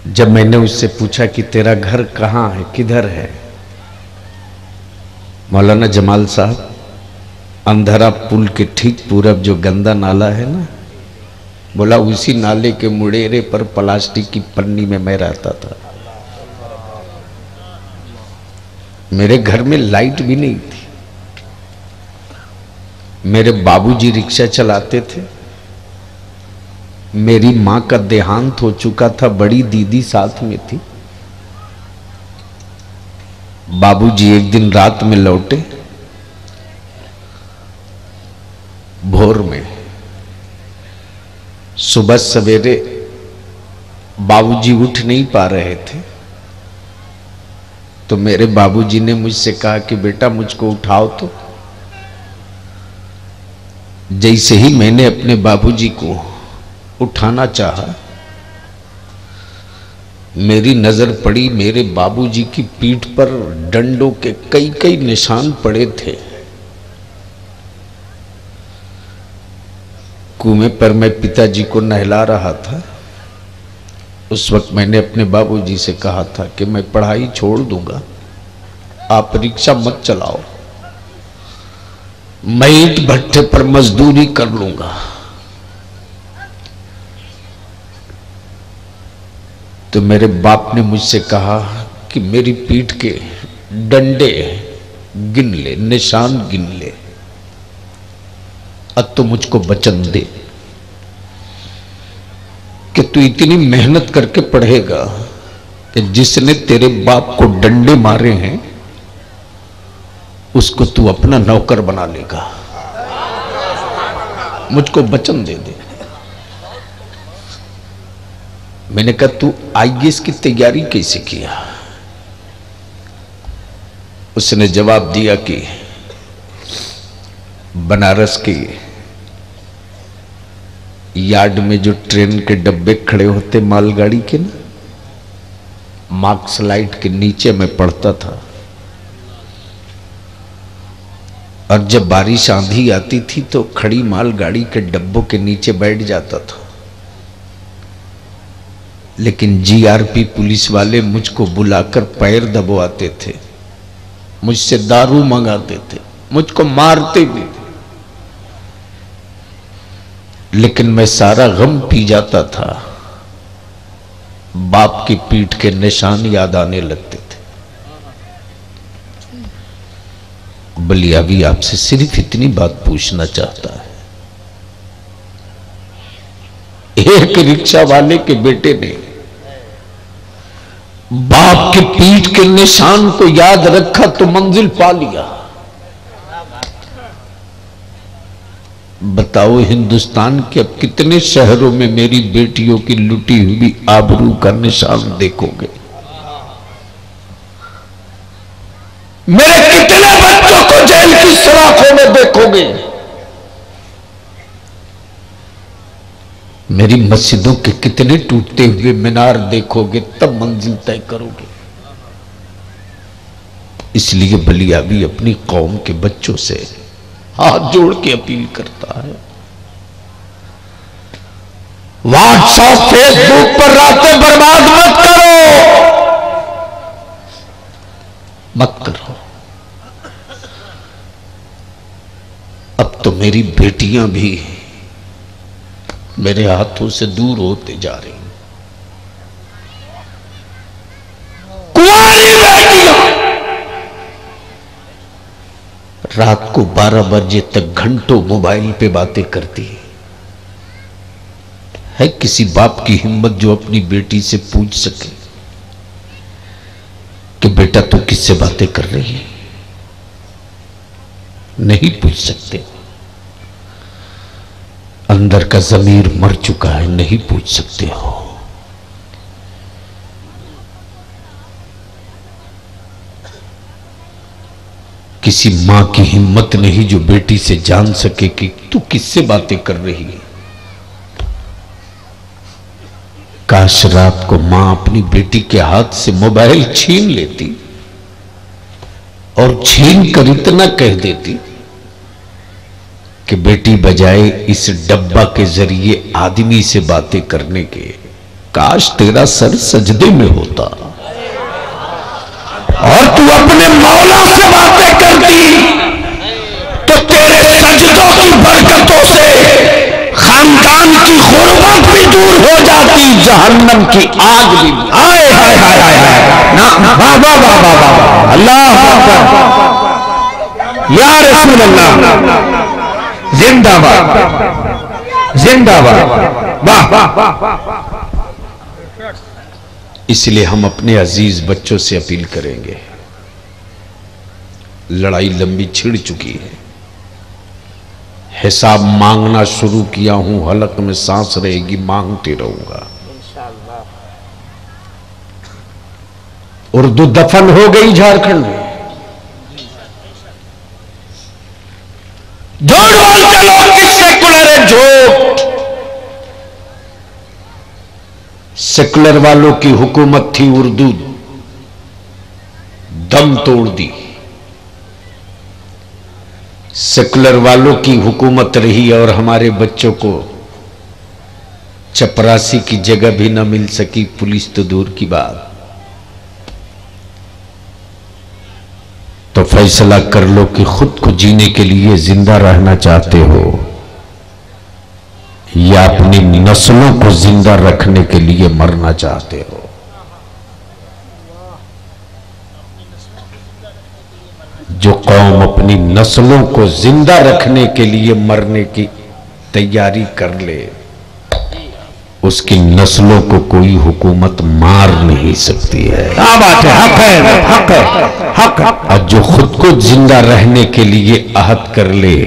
जब मैंने उससे पूछा कि तेरा घर कहाँ है, किधर है? मौलाना जमाल साहब, अंधरा पुल के ठीक पूरब जो गंदा नाला है ना, बोला उसी नाले के मुड़ेरे पर प्लास्टिक की पन्नी में मैं रहता था। मेरे घर में लाइट भी नहीं थी। मेरे बाबूजी रिक्शा चलाते थे। मेरी मां का देहांत हो चुका था, बड़ी दीदी साथ में थी। बाबूजी एक दिन रात में लौटे, भोर में। सुबह सवेरे बाबूजी उठ नहीं पा रहे थे, तो मेरे बाबूजी ने मुझसे कहा कि बेटा मुझको उठाओ। तो जैसे ही मैंने अपने बाबूजी को उठाना चाहा, मेरी नजर पड़ी मेरे बाबूजी की पीठ पर डंडों के कई कई निशान पड़े थे। कुएं पर मैं पिताजी को नहला रहा था। उस वक्त मैंने अपने बाबूजी से कहा था कि मैं पढ़ाई छोड़ दूंगा, आप रिक्शा मत चलाओ, मैं ईंट भट्ठे पर मजदूरी कर लूंगा। तो मेरे बाप ने मुझसे कहा कि मेरी पीठ के डंडे गिन ले, निशान गिन ले, अब तो मुझको वचन दे कि तू इतनी मेहनत करके पढ़ेगा कि जिसने तेरे बाप को डंडे मारे हैं उसको तू अपना नौकर बना लेगा। मुझको वचन दे दे। मैंने कहा तू आईएएस की तैयारी कैसे किया? उसने जवाब दिया कि बनारस के यार्ड में जो ट्रेन के डब्बे खड़े होते मालगाड़ी के ना, मार्क्स लाइट के नीचे मैं पढ़ता था, और जब बारिश आंधी आती थी तो खड़ी मालगाड़ी के डब्बों के नीचे बैठ जाता था। लेकिन जीआरपी पुलिस वाले मुझको बुलाकर पैर दबवाते थे, मुझसे दारू मंगाते थे, मुझको मारते भी थे, लेकिन मैं सारा गम पी जाता था। बाप की पीठ के निशान याद आने लगते थे। बलिया भी आपसे सिर्फ इतनी बात पूछना चाहता है। एक रिक्शा वाले के बेटे ने बाप की पीठ के निशान को याद रखा तो मंजिल पा लिया। बताओ हिंदुस्तान के अब कितने शहरों में मेरी बेटियों की लुटी हुई आबरू का निशान देखोगे? मेरे कितने बच्चों को जेल की सलाखों में देखोगे? मेरी मस्जिदों के कितने टूटते हुए मीनार देखोगे? तब मंजिल तय करोगे। इसलिए बलिया भी अपनी कौम के बच्चों से हाथ जोड़ के अपील करता है, व्हाट्सएप फेसबुक पर रातें बर्बाद मत करो, मत करो। अब तो मेरी बेटियां भी मेरे हाथों से दूर होते जा रही। कुंवारी बेटियां रात को 12 बजे तक घंटों मोबाइल पे बातें करती है। किसी बाप की हिम्मत जो अपनी बेटी से पूछ सके कि बेटा तू किससे बातें कर रही है? नहीं पूछ सकते। अंदर का ज़मीर मर चुका है, नहीं पूछ सकते हो। किसी मां की हिम्मत नहीं जो बेटी से जान सके कि तू किससे बातें कर रही है। काश रात को मां अपनी बेटी के हाथ से मोबाइल छीन लेती और छीन कर इतना कह देती कि बेटी बजाए इस डब्बा के जरिए आदमी से बातें करने के, काश तेरा सर सजदे में होता और तू अपने मौला से बातें करती, तो तेरे सजदों की बरकतों से खानदान की गुर्बत भी दूर हो जाती, जहन्नम की आग भी। हाय हाय हाय हाय ना, वाह वाह वाह वाह वाह, अल्लाह अकबर, या रसूल अल्लाह, जिंदाबाद जिंदाबाद, वाह। इसलिए हम अपने अजीज बच्चों से अपील करेंगे, लड़ाई लंबी छिड़ चुकी है, हिसाब मांगना शुरू किया हूं, हलक में सांस रहेगी मांगते रहूंगा। उर्दू दफन हो गई झारखंड में। झूठ बोलते लोग कि सेकुलर है, झूठ। सेकुलर वालों की हुकूमत थी, उर्दू दम तोड़ दी। सेकुलर वालों की हुकूमत रही और हमारे बच्चों को चपरासी की जगह भी न मिल सकी, पुलिस तो दूर की बात। तो फैसला कर लो कि खुद को जीने के लिए जिंदा रहना चाहते हो या अपनी नस्लों को जिंदा रखने के लिए मरना चाहते हो। जो कौम अपनी नस्लों को जिंदा रखने के लिए मरने की तैयारी कर ले, उसकी नस्लों को कोई हुकूमत मार नहीं सकती है। क्या बात है, हक है, हक है, हक है। और जो खुद को जिंदा रहने के लिए अहद कर ले,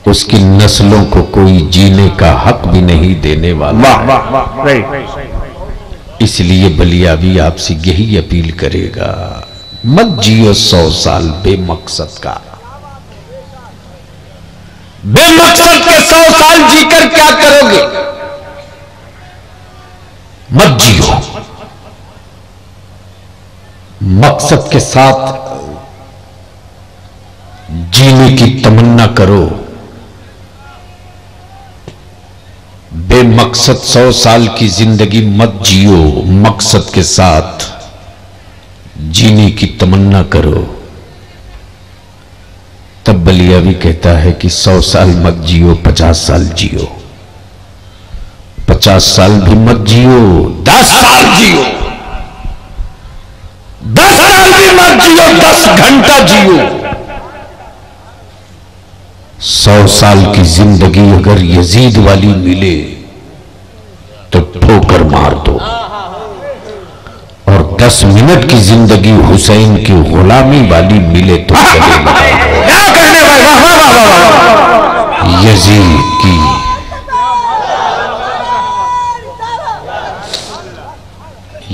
उसकी नस्लों को कोई जीने का हक भी नहीं देने वाला। वाह वाह वाह, राइट। इसलिए बलियावी आपसे यही अपील करेगा, मत जियो 100 साल बेमकसद का। बेमकसद के 100 साल जीकर क्या करोगे? मत जियो, मकसद के साथ जीने की तमन्ना करो। बेमकसद 100 साल की जिंदगी मत जियो, मकसद के साथ जीने की तमन्ना करो। तब बलियावी कहता है कि 100 साल मत जियो, 50 साल जियो। 50 साल भी मत जियो, 10 साल जियो। 10 साल भी मत जियो, 10 घंटा जियो। 100 साल की जिंदगी अगर यजीद वाली मिले तो ठोकर मार दो, और 10 मिनट की जिंदगी हुसैन की गुलामी वाली मिले तो गले लगा दो। क्या कहने भाई, वाह वाह वाह वाह वाह। यजीद की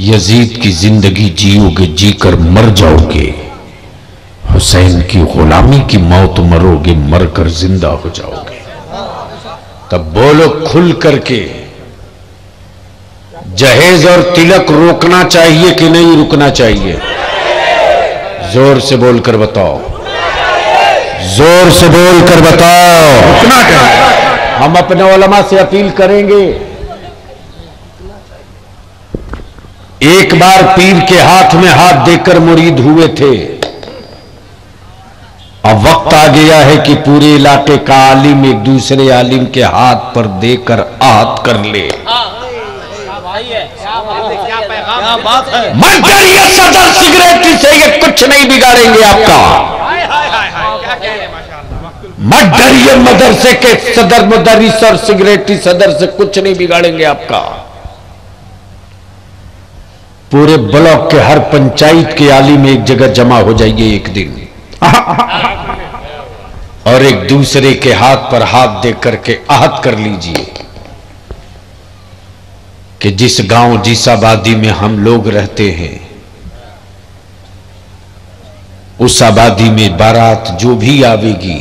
यजीद की जिंदगी जियोगे, जीकर मर जाओगे। हुसैन की गुलामी की मौत मरोगे, मरकर जिंदा हो जाओगे। तब बोलो खुल करके, जहेज और तिलक रोकना चाहिए कि नहीं रुकना चाहिए? जोर से बोलकर बताओ, जोर से बोलकर बताओ। रुकना चाहिए। हम अपने उलमा से अपील करेंगे, एक बार पीर के हाथ में हाथ देकर मुरीद हुए थे, अब वक्त आ गया है कि पूरे इलाके का आलिम एक दूसरे आलिम के हाथ पर देकर आहत कर ले। मत डरिए सदर सिगरेटी से, ये कुछ नहीं बिगाड़ेंगे आपका। मत डरिए मदरसे के सदर मुदर्रिस और सिगरेटी सदर से, कुछ नहीं बिगाड़ेंगे आपका। पूरे ब्लॉक के हर पंचायत के आलिम एक जगह जमा हो जाइए एक दिन, और एक दूसरे के हाथ पर हाथ दे करके आहत कर लीजिए कि जिस गांव जिस आबादी में हम लोग रहते हैं, उस आबादी में बारात जो भी आवेगी,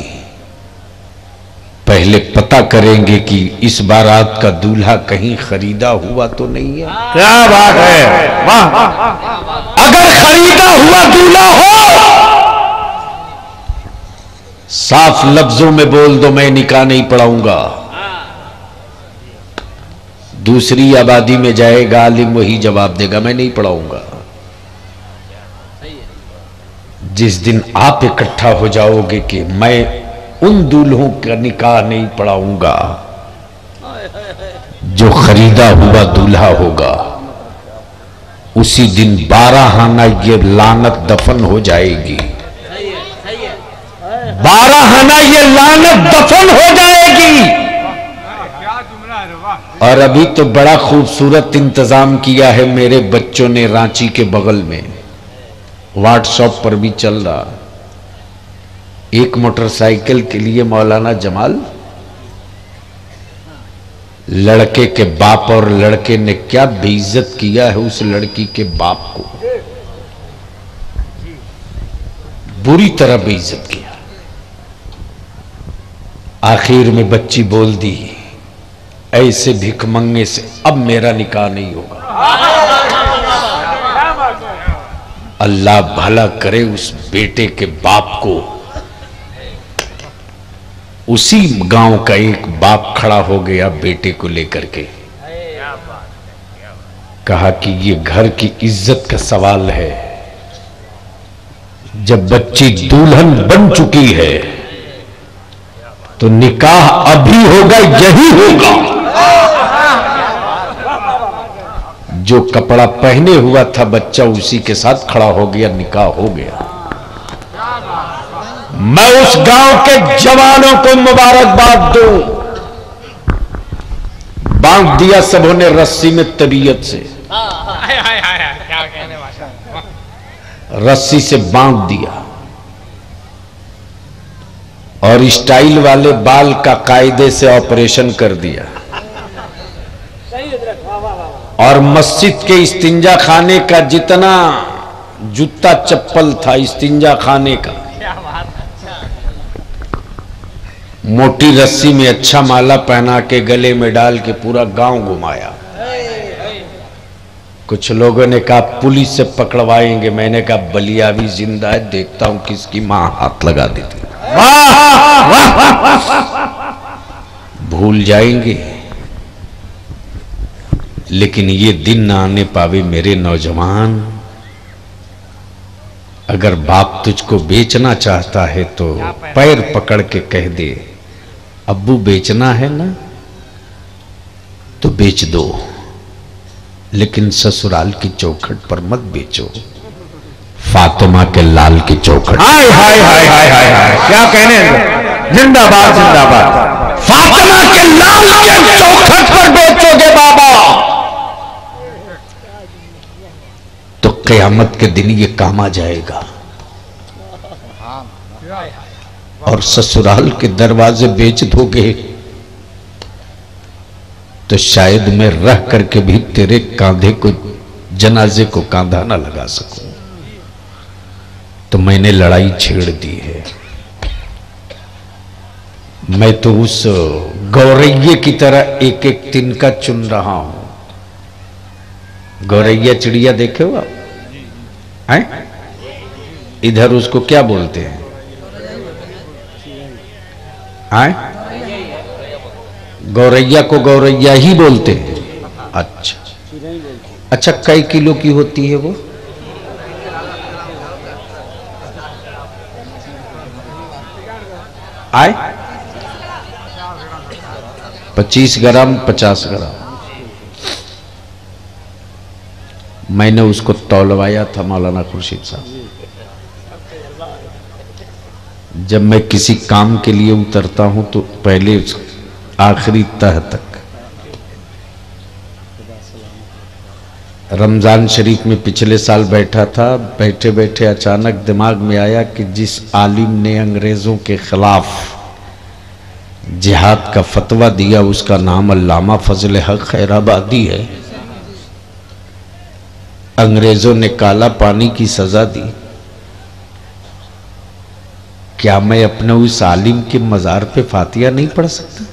पहले पता करेंगे कि इस बारात का दूल्हा कहीं खरीदा हुआ तो नहीं है। क्या बात है, वाह। अगर खरीदा हुआ दूल्हा हो, साफ लफ्जों में बोल दो, मैं निकाह नहीं पढ़ाऊंगा। दूसरी आबादी में जाएगा आलिम, वही जवाब देगा, मैं नहीं पढ़ाऊंगा। जिस दिन आप इकट्ठा हो जाओगे कि मैं उन दूल्हों का निकाह नहीं पढ़ाऊंगा जो खरीदा हुआ दूल्हा होगा, उसी दिन 12 आना ये लानत दफन हो जाएगी। 12 आना ये लानत दफन हो जाएगी। और अभी तो बड़ा खूबसूरत इंतजाम किया है मेरे बच्चों ने रांची के बगल में, व्हाट्सएप पर भी चल रहा। एक मोटरसाइकिल के लिए मौलाना जमाल, लड़के के बाप और लड़के ने क्या बेइज्जत किया है उस लड़की के बाप को, बुरी तरह बेइज्जत किया। आखिर में बच्ची बोल दी, ऐसे भिखमंगे से अब मेरा निकाह नहीं होगा। अल्लाह भला करे उस बेटे के बाप को। उसी गांव का एक बाप खड़ा हो गया बेटे को लेकर के, कहा कि ये घर की इज्जत का सवाल है। जब बच्ची दुल्हन बन चुकी है तो निकाह अभी होगा, यही होगा। जो कपड़ा पहने हुआ था बच्चा उसी के साथ खड़ा हो गया, निकाह हो गया। मैं उस गांव के जवानों को मुबारकबाद दूं, बांध दिया सबों ने रस्सी में तबीयत से, क्या कहने वाला। रस्सी से बांध दिया और स्टाइल वाले बाल का कायदे से ऑपरेशन कर दिया और मस्जिद के इस्तिंजा खाने का जितना जूता चप्पल था इस्तिंजा खाने का, मोटी रस्सी में अच्छा माला पहना के गले में डाल के पूरा गांव घुमाया। कुछ लोगों ने कहा पुलिस से पकड़वाएंगे, मैंने कहा बलियावी जिंदा है, देखता हूं किसकी मां हाथ लगा देती। भूल जाएंगे लेकिन ये दिन ना आने पावे मेरे नौजवान। अगर बाप तुझको बेचना चाहता है तो पैर पकड़ के कह दे अब्बू बेचना है ना तो बेच दो, लेकिन ससुराल की चौखट पर मत बेचो, फातिमा के लाल की चौखट। हाय हाय हाय हाय हाय हाय, क्या कहने, जिंदाबाद जिंदाबाद। फातिमा के लाल के चौखट पर बेचोगे बाबा तो कयामत के दिन ये काम आ जाएगा। और ससुराल के दरवाजे बेच दोगे तो शायद मैं रह करके भी तेरे कांधे को, जनाजे को कांधा ना लगा सकूं। तो मैंने लड़ाई छेड़ दी है। मैं तो उस गौरैये की तरह एक एक तिनका चुन रहा हूं। गौरैया चिड़िया देखे हो आप? हैं? इधर उसको क्या बोलते हैं? गौरैया को गौरैया ही बोलते हैं। अच्छा, कई किलो की होती है वो? आए 25 ग्राम 50 ग्राम। मैंने उसको तौलवाया था मौलाना खुर्शीद साहब। जब मैं किसी काम के लिए उतरता हूं तो पहले आखिरी तह तक। रमजान शरीफ में पिछले साल बैठा था, बैठे बैठे अचानक दिमाग में आया कि जिस आलिम ने अंग्रेजों के खिलाफ जिहाद का फतवा दिया उसका नाम अल्लामा फजल हक खैराबादी है। अंग्रेजों ने काला पानी की सजा दी, क्या मैं अपने उस आलिम के मजार पे फातिया नहीं पढ़ सकता?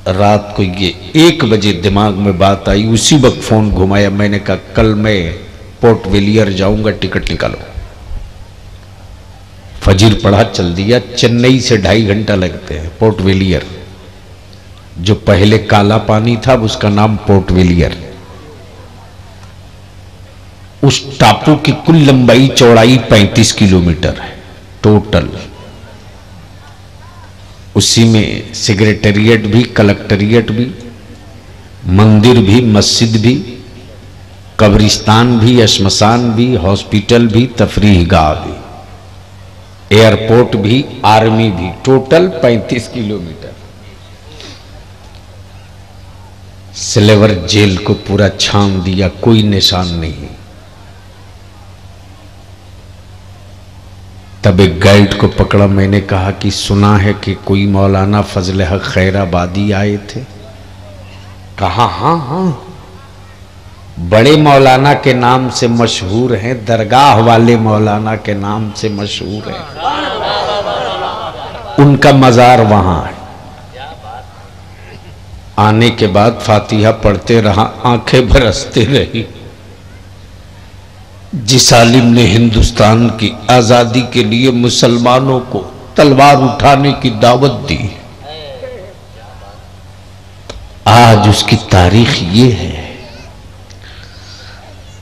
रात को ये 1 बजे दिमाग में बात आई, उसी वक्त फोन घुमाया। मैंने कहा कल मैं पोर्ट विलियर जाऊंगा, टिकट निकालो। फजीर पढ़ा, चल दिया। चेन्नई से 2.5 घंटा लगते हैं पोर्ट विलियर। जो पहले काला पानी था उसका नाम पोर्ट विलियर। उस टापू की कुल लंबाई चौड़ाई 35 किलोमीटर है टोटल। उसी में सेक्रेटेरिएट भी, कलेक्टेरिएट भी, मंदिर भी, मस्जिद भी, कब्रिस्तान भी, श्मशान भी, हॉस्पिटल भी, तफरीहगाह भी, एयरपोर्ट भी, आर्मी भी, टोटल 35 किलोमीटर। सिल्वर जेल को पूरा छान दिया, कोई निशान नहीं। तब एक गाइड को पकड़ा, मैंने कहा कि सुना है कि कोई मौलाना फजल हक खैराबादी आए थे। कहा हाँ हाँ, बड़े मौलाना के नाम से मशहूर हैं, दरगाह वाले मौलाना के नाम से मशहूर हैं, उनका मजार वहां है। आने के बाद फातिहा पढ़ते रहा, आंखें बरसती रही। जिस आलिम ने हिंदुस्तान की आजादी के लिए मुसलमानों को तलवार उठाने की दावत दी, आज उसकी तारीख ये है।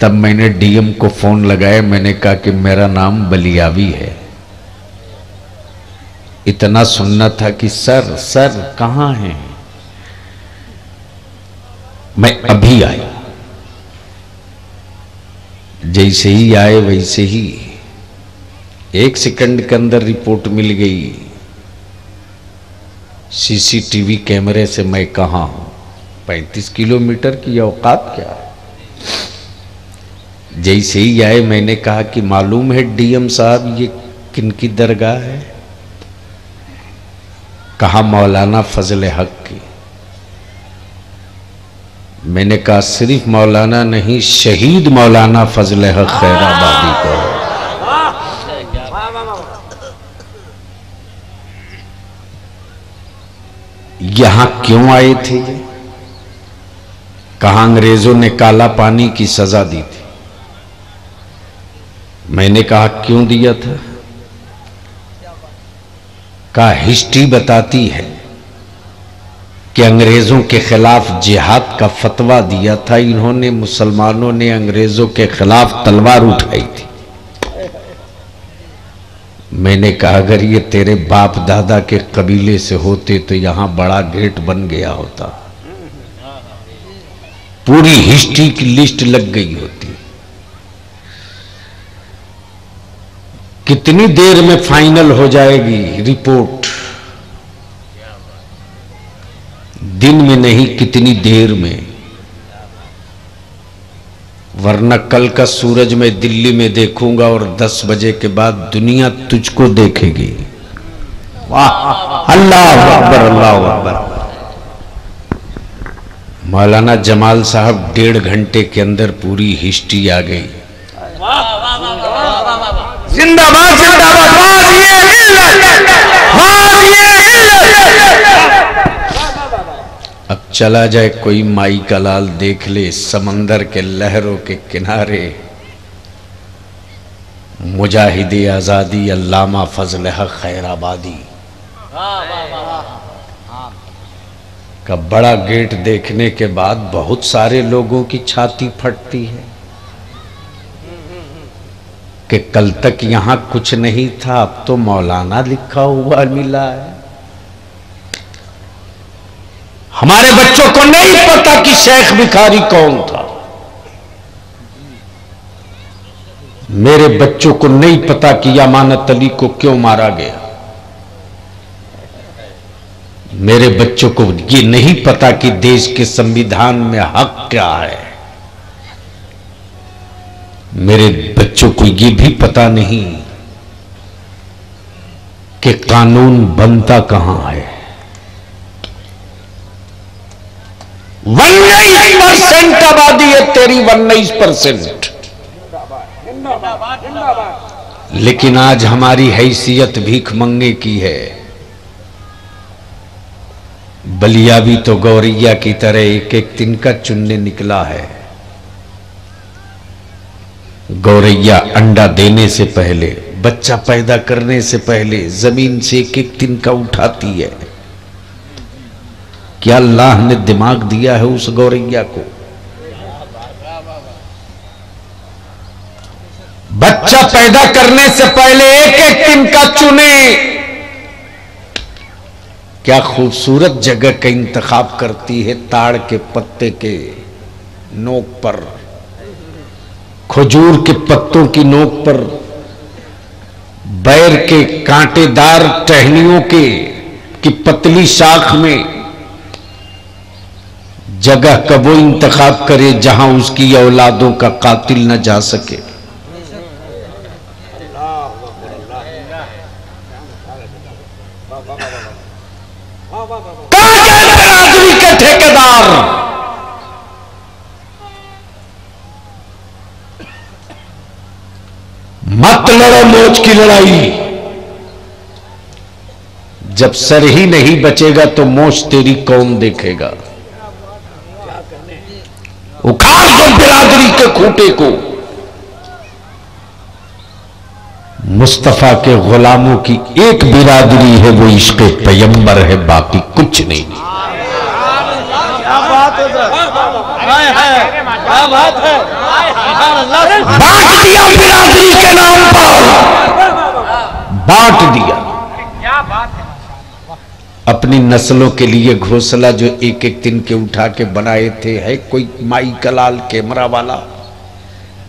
तब मैंने डीएम को फोन लगाया, मैंने कहा कि मेरा नाम बलियावी है। इतना सुनना था कि सर सर कहां हैं? मैं अभी आया। जैसे ही आए वैसे ही 1 सेकंड के अंदर रिपोर्ट मिल गई, सीसीटीवी कैमरे से मैं कहाँ हूं। 35 किलोमीटर की औकात क्या है। जैसे ही आए मैंने कहा कि मालूम है डीएम साहब ये किनकी दरगाह है। कहा मौलाना फजल हक की। मैंने कहा सिर्फ मौलाना नहीं, शहीद मौलाना फजल हक खैराबादी को। यहां क्यों आए थे? कहा अंग्रेजों ने काला पानी की सजा दी थी। मैंने कहा क्यों दिया था? कहा हिस्ट्री बताती है कि अंग्रेजों के खिलाफ जिहाद का फतवा दिया था इन्होंने। मुसलमानों ने अंग्रेजों के खिलाफ तलवार उठाई थी। मैंने कहा अगर ये तेरे बाप दादा के कबीले से होते तो यहां बड़ा गेट बन गया होता, पूरी हिस्ट्री की लिस्ट लग गई होती। कितनी देर में फाइनल हो जाएगी रिपोर्ट? दिन में नहीं, कितनी देर में। वरना कल का सूरज मैं दिल्ली में देखूंगा और 10 बजे के बाद दुनिया तुझको देखेगी। वाह, अल्लाह अकबर, अल्लाह अकबर। मौलाना जमाल साहब 1.5 घंटे के अंदर पूरी हिस्ट्री आ गई। जिंदाबाद जिंदाबाद। अब चला जाए कोई माई का लाल देख ले समंदर के लहरों के किनारे मुजाहिदे आजादी अल्लामा फजल हक खैराबादी का बड़ा गेट देखने के बाद बहुत सारे लोगों की छाती फटती है कि कल तक यहां कुछ नहीं था, अब तो मौलाना लिखा हुआ मिला है। हमारे बच्चों को नहीं पता कि शेख भिखारी कौन था। मेरे बच्चों को नहीं पता कि अमानत अली को क्यों मारा गया। मेरे बच्चों को ये नहीं पता कि देश के संविधान में हक क्या है। मेरे बच्चों को ये भी पता नहीं कि कानून बनता कहां है। 19% आबादी है तेरी, 19%। लेकिन आज हमारी हैसियत भीख मंगे की है। बलिया भी तो गौरैया की तरह एक एक तिनका चुनने निकला है। गौरैया अंडा देने से पहले, बच्चा पैदा करने से पहले जमीन से एक एक तिनका उठाती है। क्या अल्लाह ने दिमाग दिया है उस गौरैया को? बच्चा पैदा करने से पहले एक एक तिनका चुने। क्या खूबसूरत जगह का इंतखाब करती है, ताड़ के पत्ते के नोक पर, खजूर के पत्तों की नोक पर, बैर के कांटेदार टहनियों के की पतली शाख में जगह का वो इंतखाब करे जहां उसकी औलादों का कातिल न जा सके। बरादरी के ठेकेदार मत लड़ो मौज की लड़ाई। जब सर ही नहीं बचेगा तो मोच तेरी कौन देखेगा। उखाड़ दो बिरादरी के खूंटे को। मुस्तफा के गुलामों की एक बिरादरी है, वो इश्क़ पैगंबर है, बाकी कुछ नहीं। बांट दिया बिरादरी के नाम पर, बांट दिया। अपनी नस्लों के लिए घोंसला जो एक एक दिन के उठा के बनाए थे, है कोई माई का लाल कैमरा वाला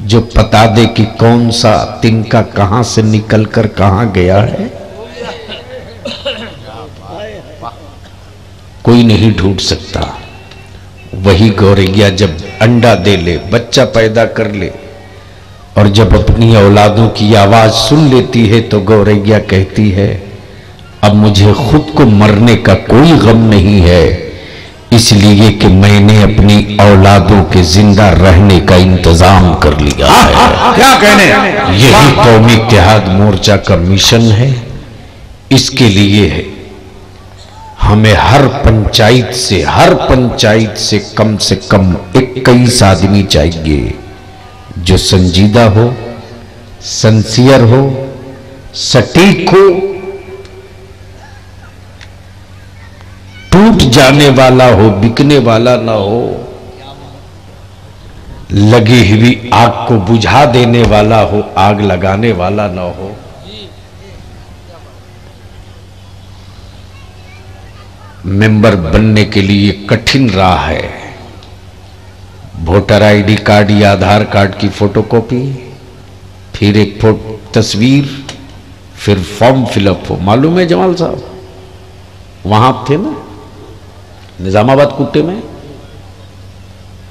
जो बता दे कि कौन सा तिनका कहां से निकलकर कहां गया है? कोई नहीं ढूंढ सकता। वही गौरैया जब अंडा दे ले, बच्चा पैदा कर ले, और जब अपनी औलादों की आवाज सुन लेती है तो गौरैया कहती है, अब मुझे खुद को मरने का कोई गम नहीं है, इसलिए कि मैंने अपनी औलादों के जिंदा रहने का इंतजाम कर लिया है। क्या कहने? यही कौमी इत्तेहाद मोर्चा का मिशन है। इसके लिए है हमें हर पंचायत से कम 21 आदमी चाहिए जो संजीदा हो, सिंसियर हो, सटीक हो, टूट जाने वाला हो, बिकने वाला ना हो, लगी हुई आग को बुझा देने वाला हो, आग लगाने वाला ना हो। मेंबर बनने के लिए कठिन राह है। वोटर आईडी कार्ड या आधार कार्ड की फोटोकॉपी, फिर एक तस्वीर, फिर फॉर्म फिलअप हो। मालूम है जमाल साहब, वहां थे ना निजामाबाद कुट्टे में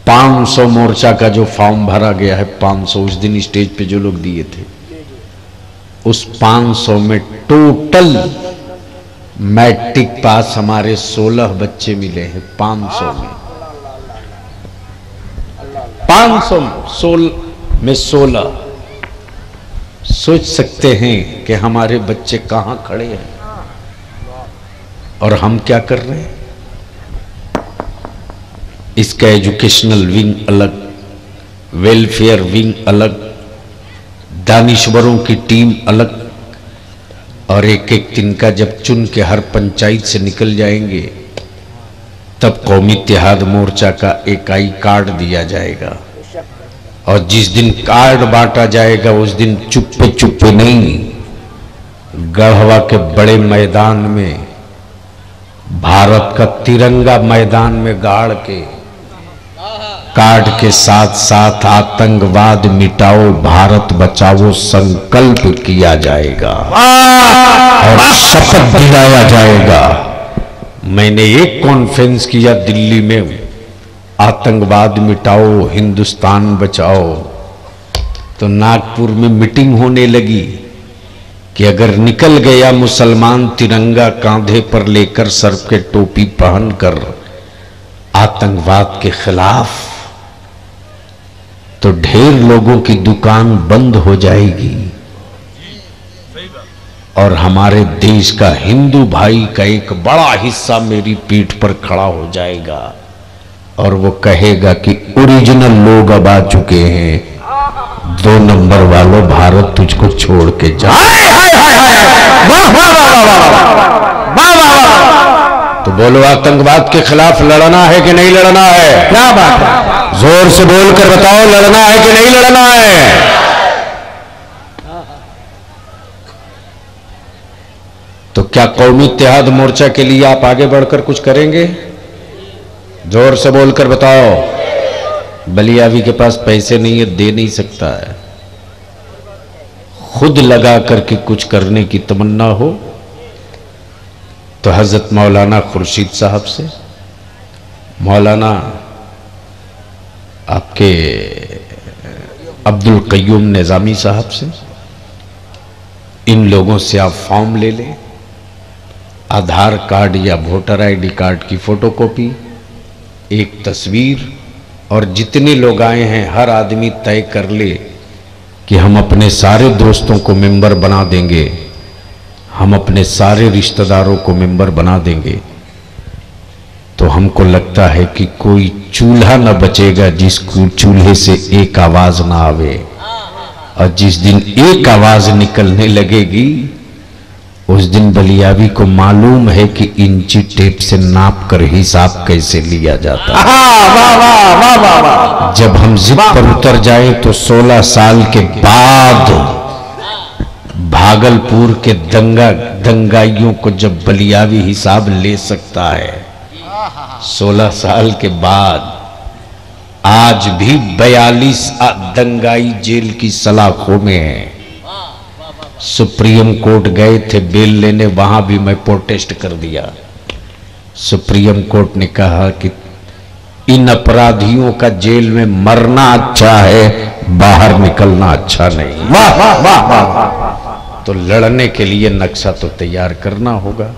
500 मोर्चा का जो फॉर्म भरा गया है, 500 उस दिन स्टेज पे जो लोग दिए थे, उस 500 में टोटल मैट्रिक पास हमारे 16 बच्चे मिले हैं। 500 में 16 सोच सकते हैं कि हमारे बच्चे कहां खड़े हैं और हम क्या कर रहे हैं। इसका एजुकेशनल विंग अलग, वेलफेयर विंग अलग, दानिश्वरों की टीम अलग, और एक एक तिनका जब चुन के हर पंचायत से निकल जाएंगे तब कौमी इत्तेहाद मोर्चा का एक आई कार्ड दिया जाएगा। और जिस दिन कार्ड बांटा जाएगा उस दिन चुप्पे चुप्पे नहीं, गढ़वा के बड़े मैदान में भारत का तिरंगा मैदान में गाड़ के कार्ड के साथ साथ आतंकवाद मिटाओ भारत बचाओ संकल्प किया जाएगा और शपथ दिलाया जाएगा। मैंने एक कॉन्फ्रेंस किया दिल्ली में, आतंकवाद मिटाओ हिंदुस्तान बचाओ, तो नागपुर में मीटिंग होने लगी कि अगर निकल गया मुसलमान तिरंगा कांधे पर लेकर, सर पे टोपी पहनकर आतंकवाद के खिलाफ, तो ढेर लोगों की दुकान बंद हो जाएगी और हमारे देश का हिंदू भाई का एक बड़ा हिस्सा मेरी पीठ पर खड़ा हो जाएगा और वो कहेगा कि ओरिजिनल लोग अब आ चुके हैं, 2 नंबर वालों भारत तुझको छोड़ के जाए। तो बोलो, आतंकवाद के खिलाफ लड़ना है कि नहीं लड़ना है? क्या बात है, जोर से बोलकर बताओ, लड़ना है कि नहीं लड़ना है? तो क्या कौमी इत्तेहाद मोर्चा के लिए आप आगे बढ़कर कुछ करेंगे? जोर से बोलकर बताओ। बलियावी के पास पैसे नहीं है, दे नहीं सकता है। खुद लगा करके कुछ करने की तमन्ना हो तो हजरत मौलाना खुर्शीद साहब से, मौलाना आपके अब्दुल कय्यूम निजामी साहब से, इन लोगों से आप फॉर्म ले लें, आधार कार्ड या वोटर आईडी कार्ड की फोटोकॉपी, एक तस्वीर, और जितने लोग आए हैं हर आदमी तय कर ले कि हम अपने सारे दोस्तों को मेंबर बना देंगे, हम अपने सारे रिश्तेदारों को मेंबर बना देंगे। तो हमको लगता है कि कोई चूल्हा न बचेगा जिस चूल्हे से एक आवाज ना आवे, और जिस दिन एक आवाज निकलने लगेगी उस दिन बलियावी को मालूम है कि इंची टेप से नाप कर हिसाब कैसे लिया जाता है। जब हम जिद पर उतर जाएं तो 16 साल के बाद भागलपुर के दंगाइयों को जब बलियावी हिसाब ले सकता है, 16 साल के बाद आज भी 42 दंगाई जेल की सलाखों में है। सुप्रीम कोर्ट गए थे बेल लेने, वहां भी मैं प्रोटेस्ट कर दिया। सुप्रीम कोर्ट ने कहा कि इन अपराधियों का जेल में मरना अच्छा है, बाहर निकलना अच्छा नहीं। वाह वाह वाह वाह। तो लड़ने के लिए नक्शा तो तैयार करना होगा।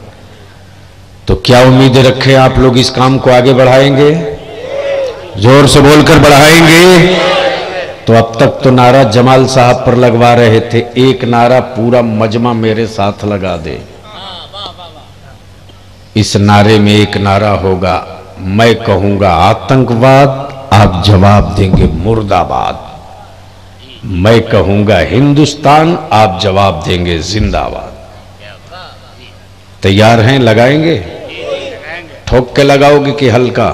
तो क्या उम्मीदें रखें आप लोग, इस काम को आगे बढ़ाएंगे? जोर से बोलकर बढ़ाएंगे। तो अब तक तो नारा जमाल साहब पर लगवा रहे थे, एक नारा पूरा मजमा मेरे साथ लगा दे। इस नारे में एक नारा होगा, मैं कहूंगा आतंकवाद, आप जवाब देंगे मुर्दाबाद। मैं कहूंगा हिंदुस्तान, आप जवाब देंगे जिंदाबाद। तैयार हैं? लगाएंगे? ठोक के लगाओगे कि हल्का?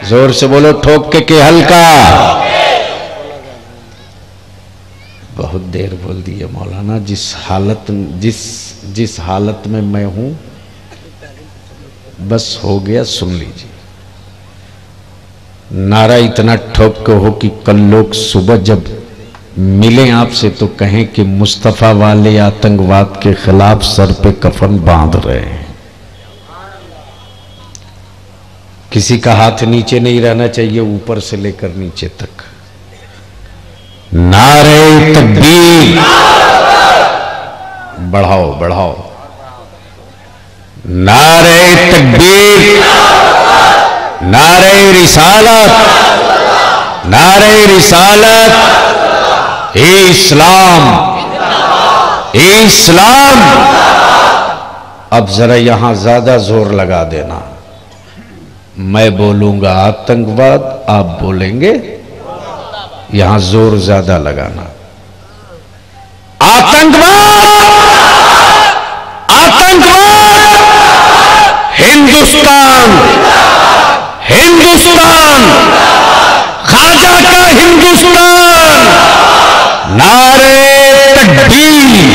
जोर से बोलो, ठोक के कि हल्का? बहुत देर बोल दिए मौलाना। जिस हालत में मैं हूं बस हो गया, सुन लीजिए। नारा इतना ठोक के हो कि कल लोग सुबह जब मिलें आपसे तो कहें कि मुस्तफा वाले आतंकवाद के खिलाफ सर पे कफन बांध रहे हैं। किसी का हाथ नीचे नहीं रहना चाहिए, ऊपर से लेकर नीचे तक। नारे तकबीर, बढ़ाओ बढ़ाओ। नारे तकबीर, नारे रिसालत, नारे रिसालत, इस्लाम, इस्लाम। अब जरा यहां ज्यादा जोर लगा देना। मैं बोलूंगा आतंकवाद, आप बोलेंगे, यहां जोर ज्यादा लगाना। आतंकवाद, आतंकवाद, हिंदुस्तान, हिंदुस्तान, ख्वाजा का हिंदुस्तान। नारे तकबीर।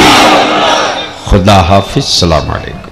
खुदा हाफिज, सलाम अलैकुम।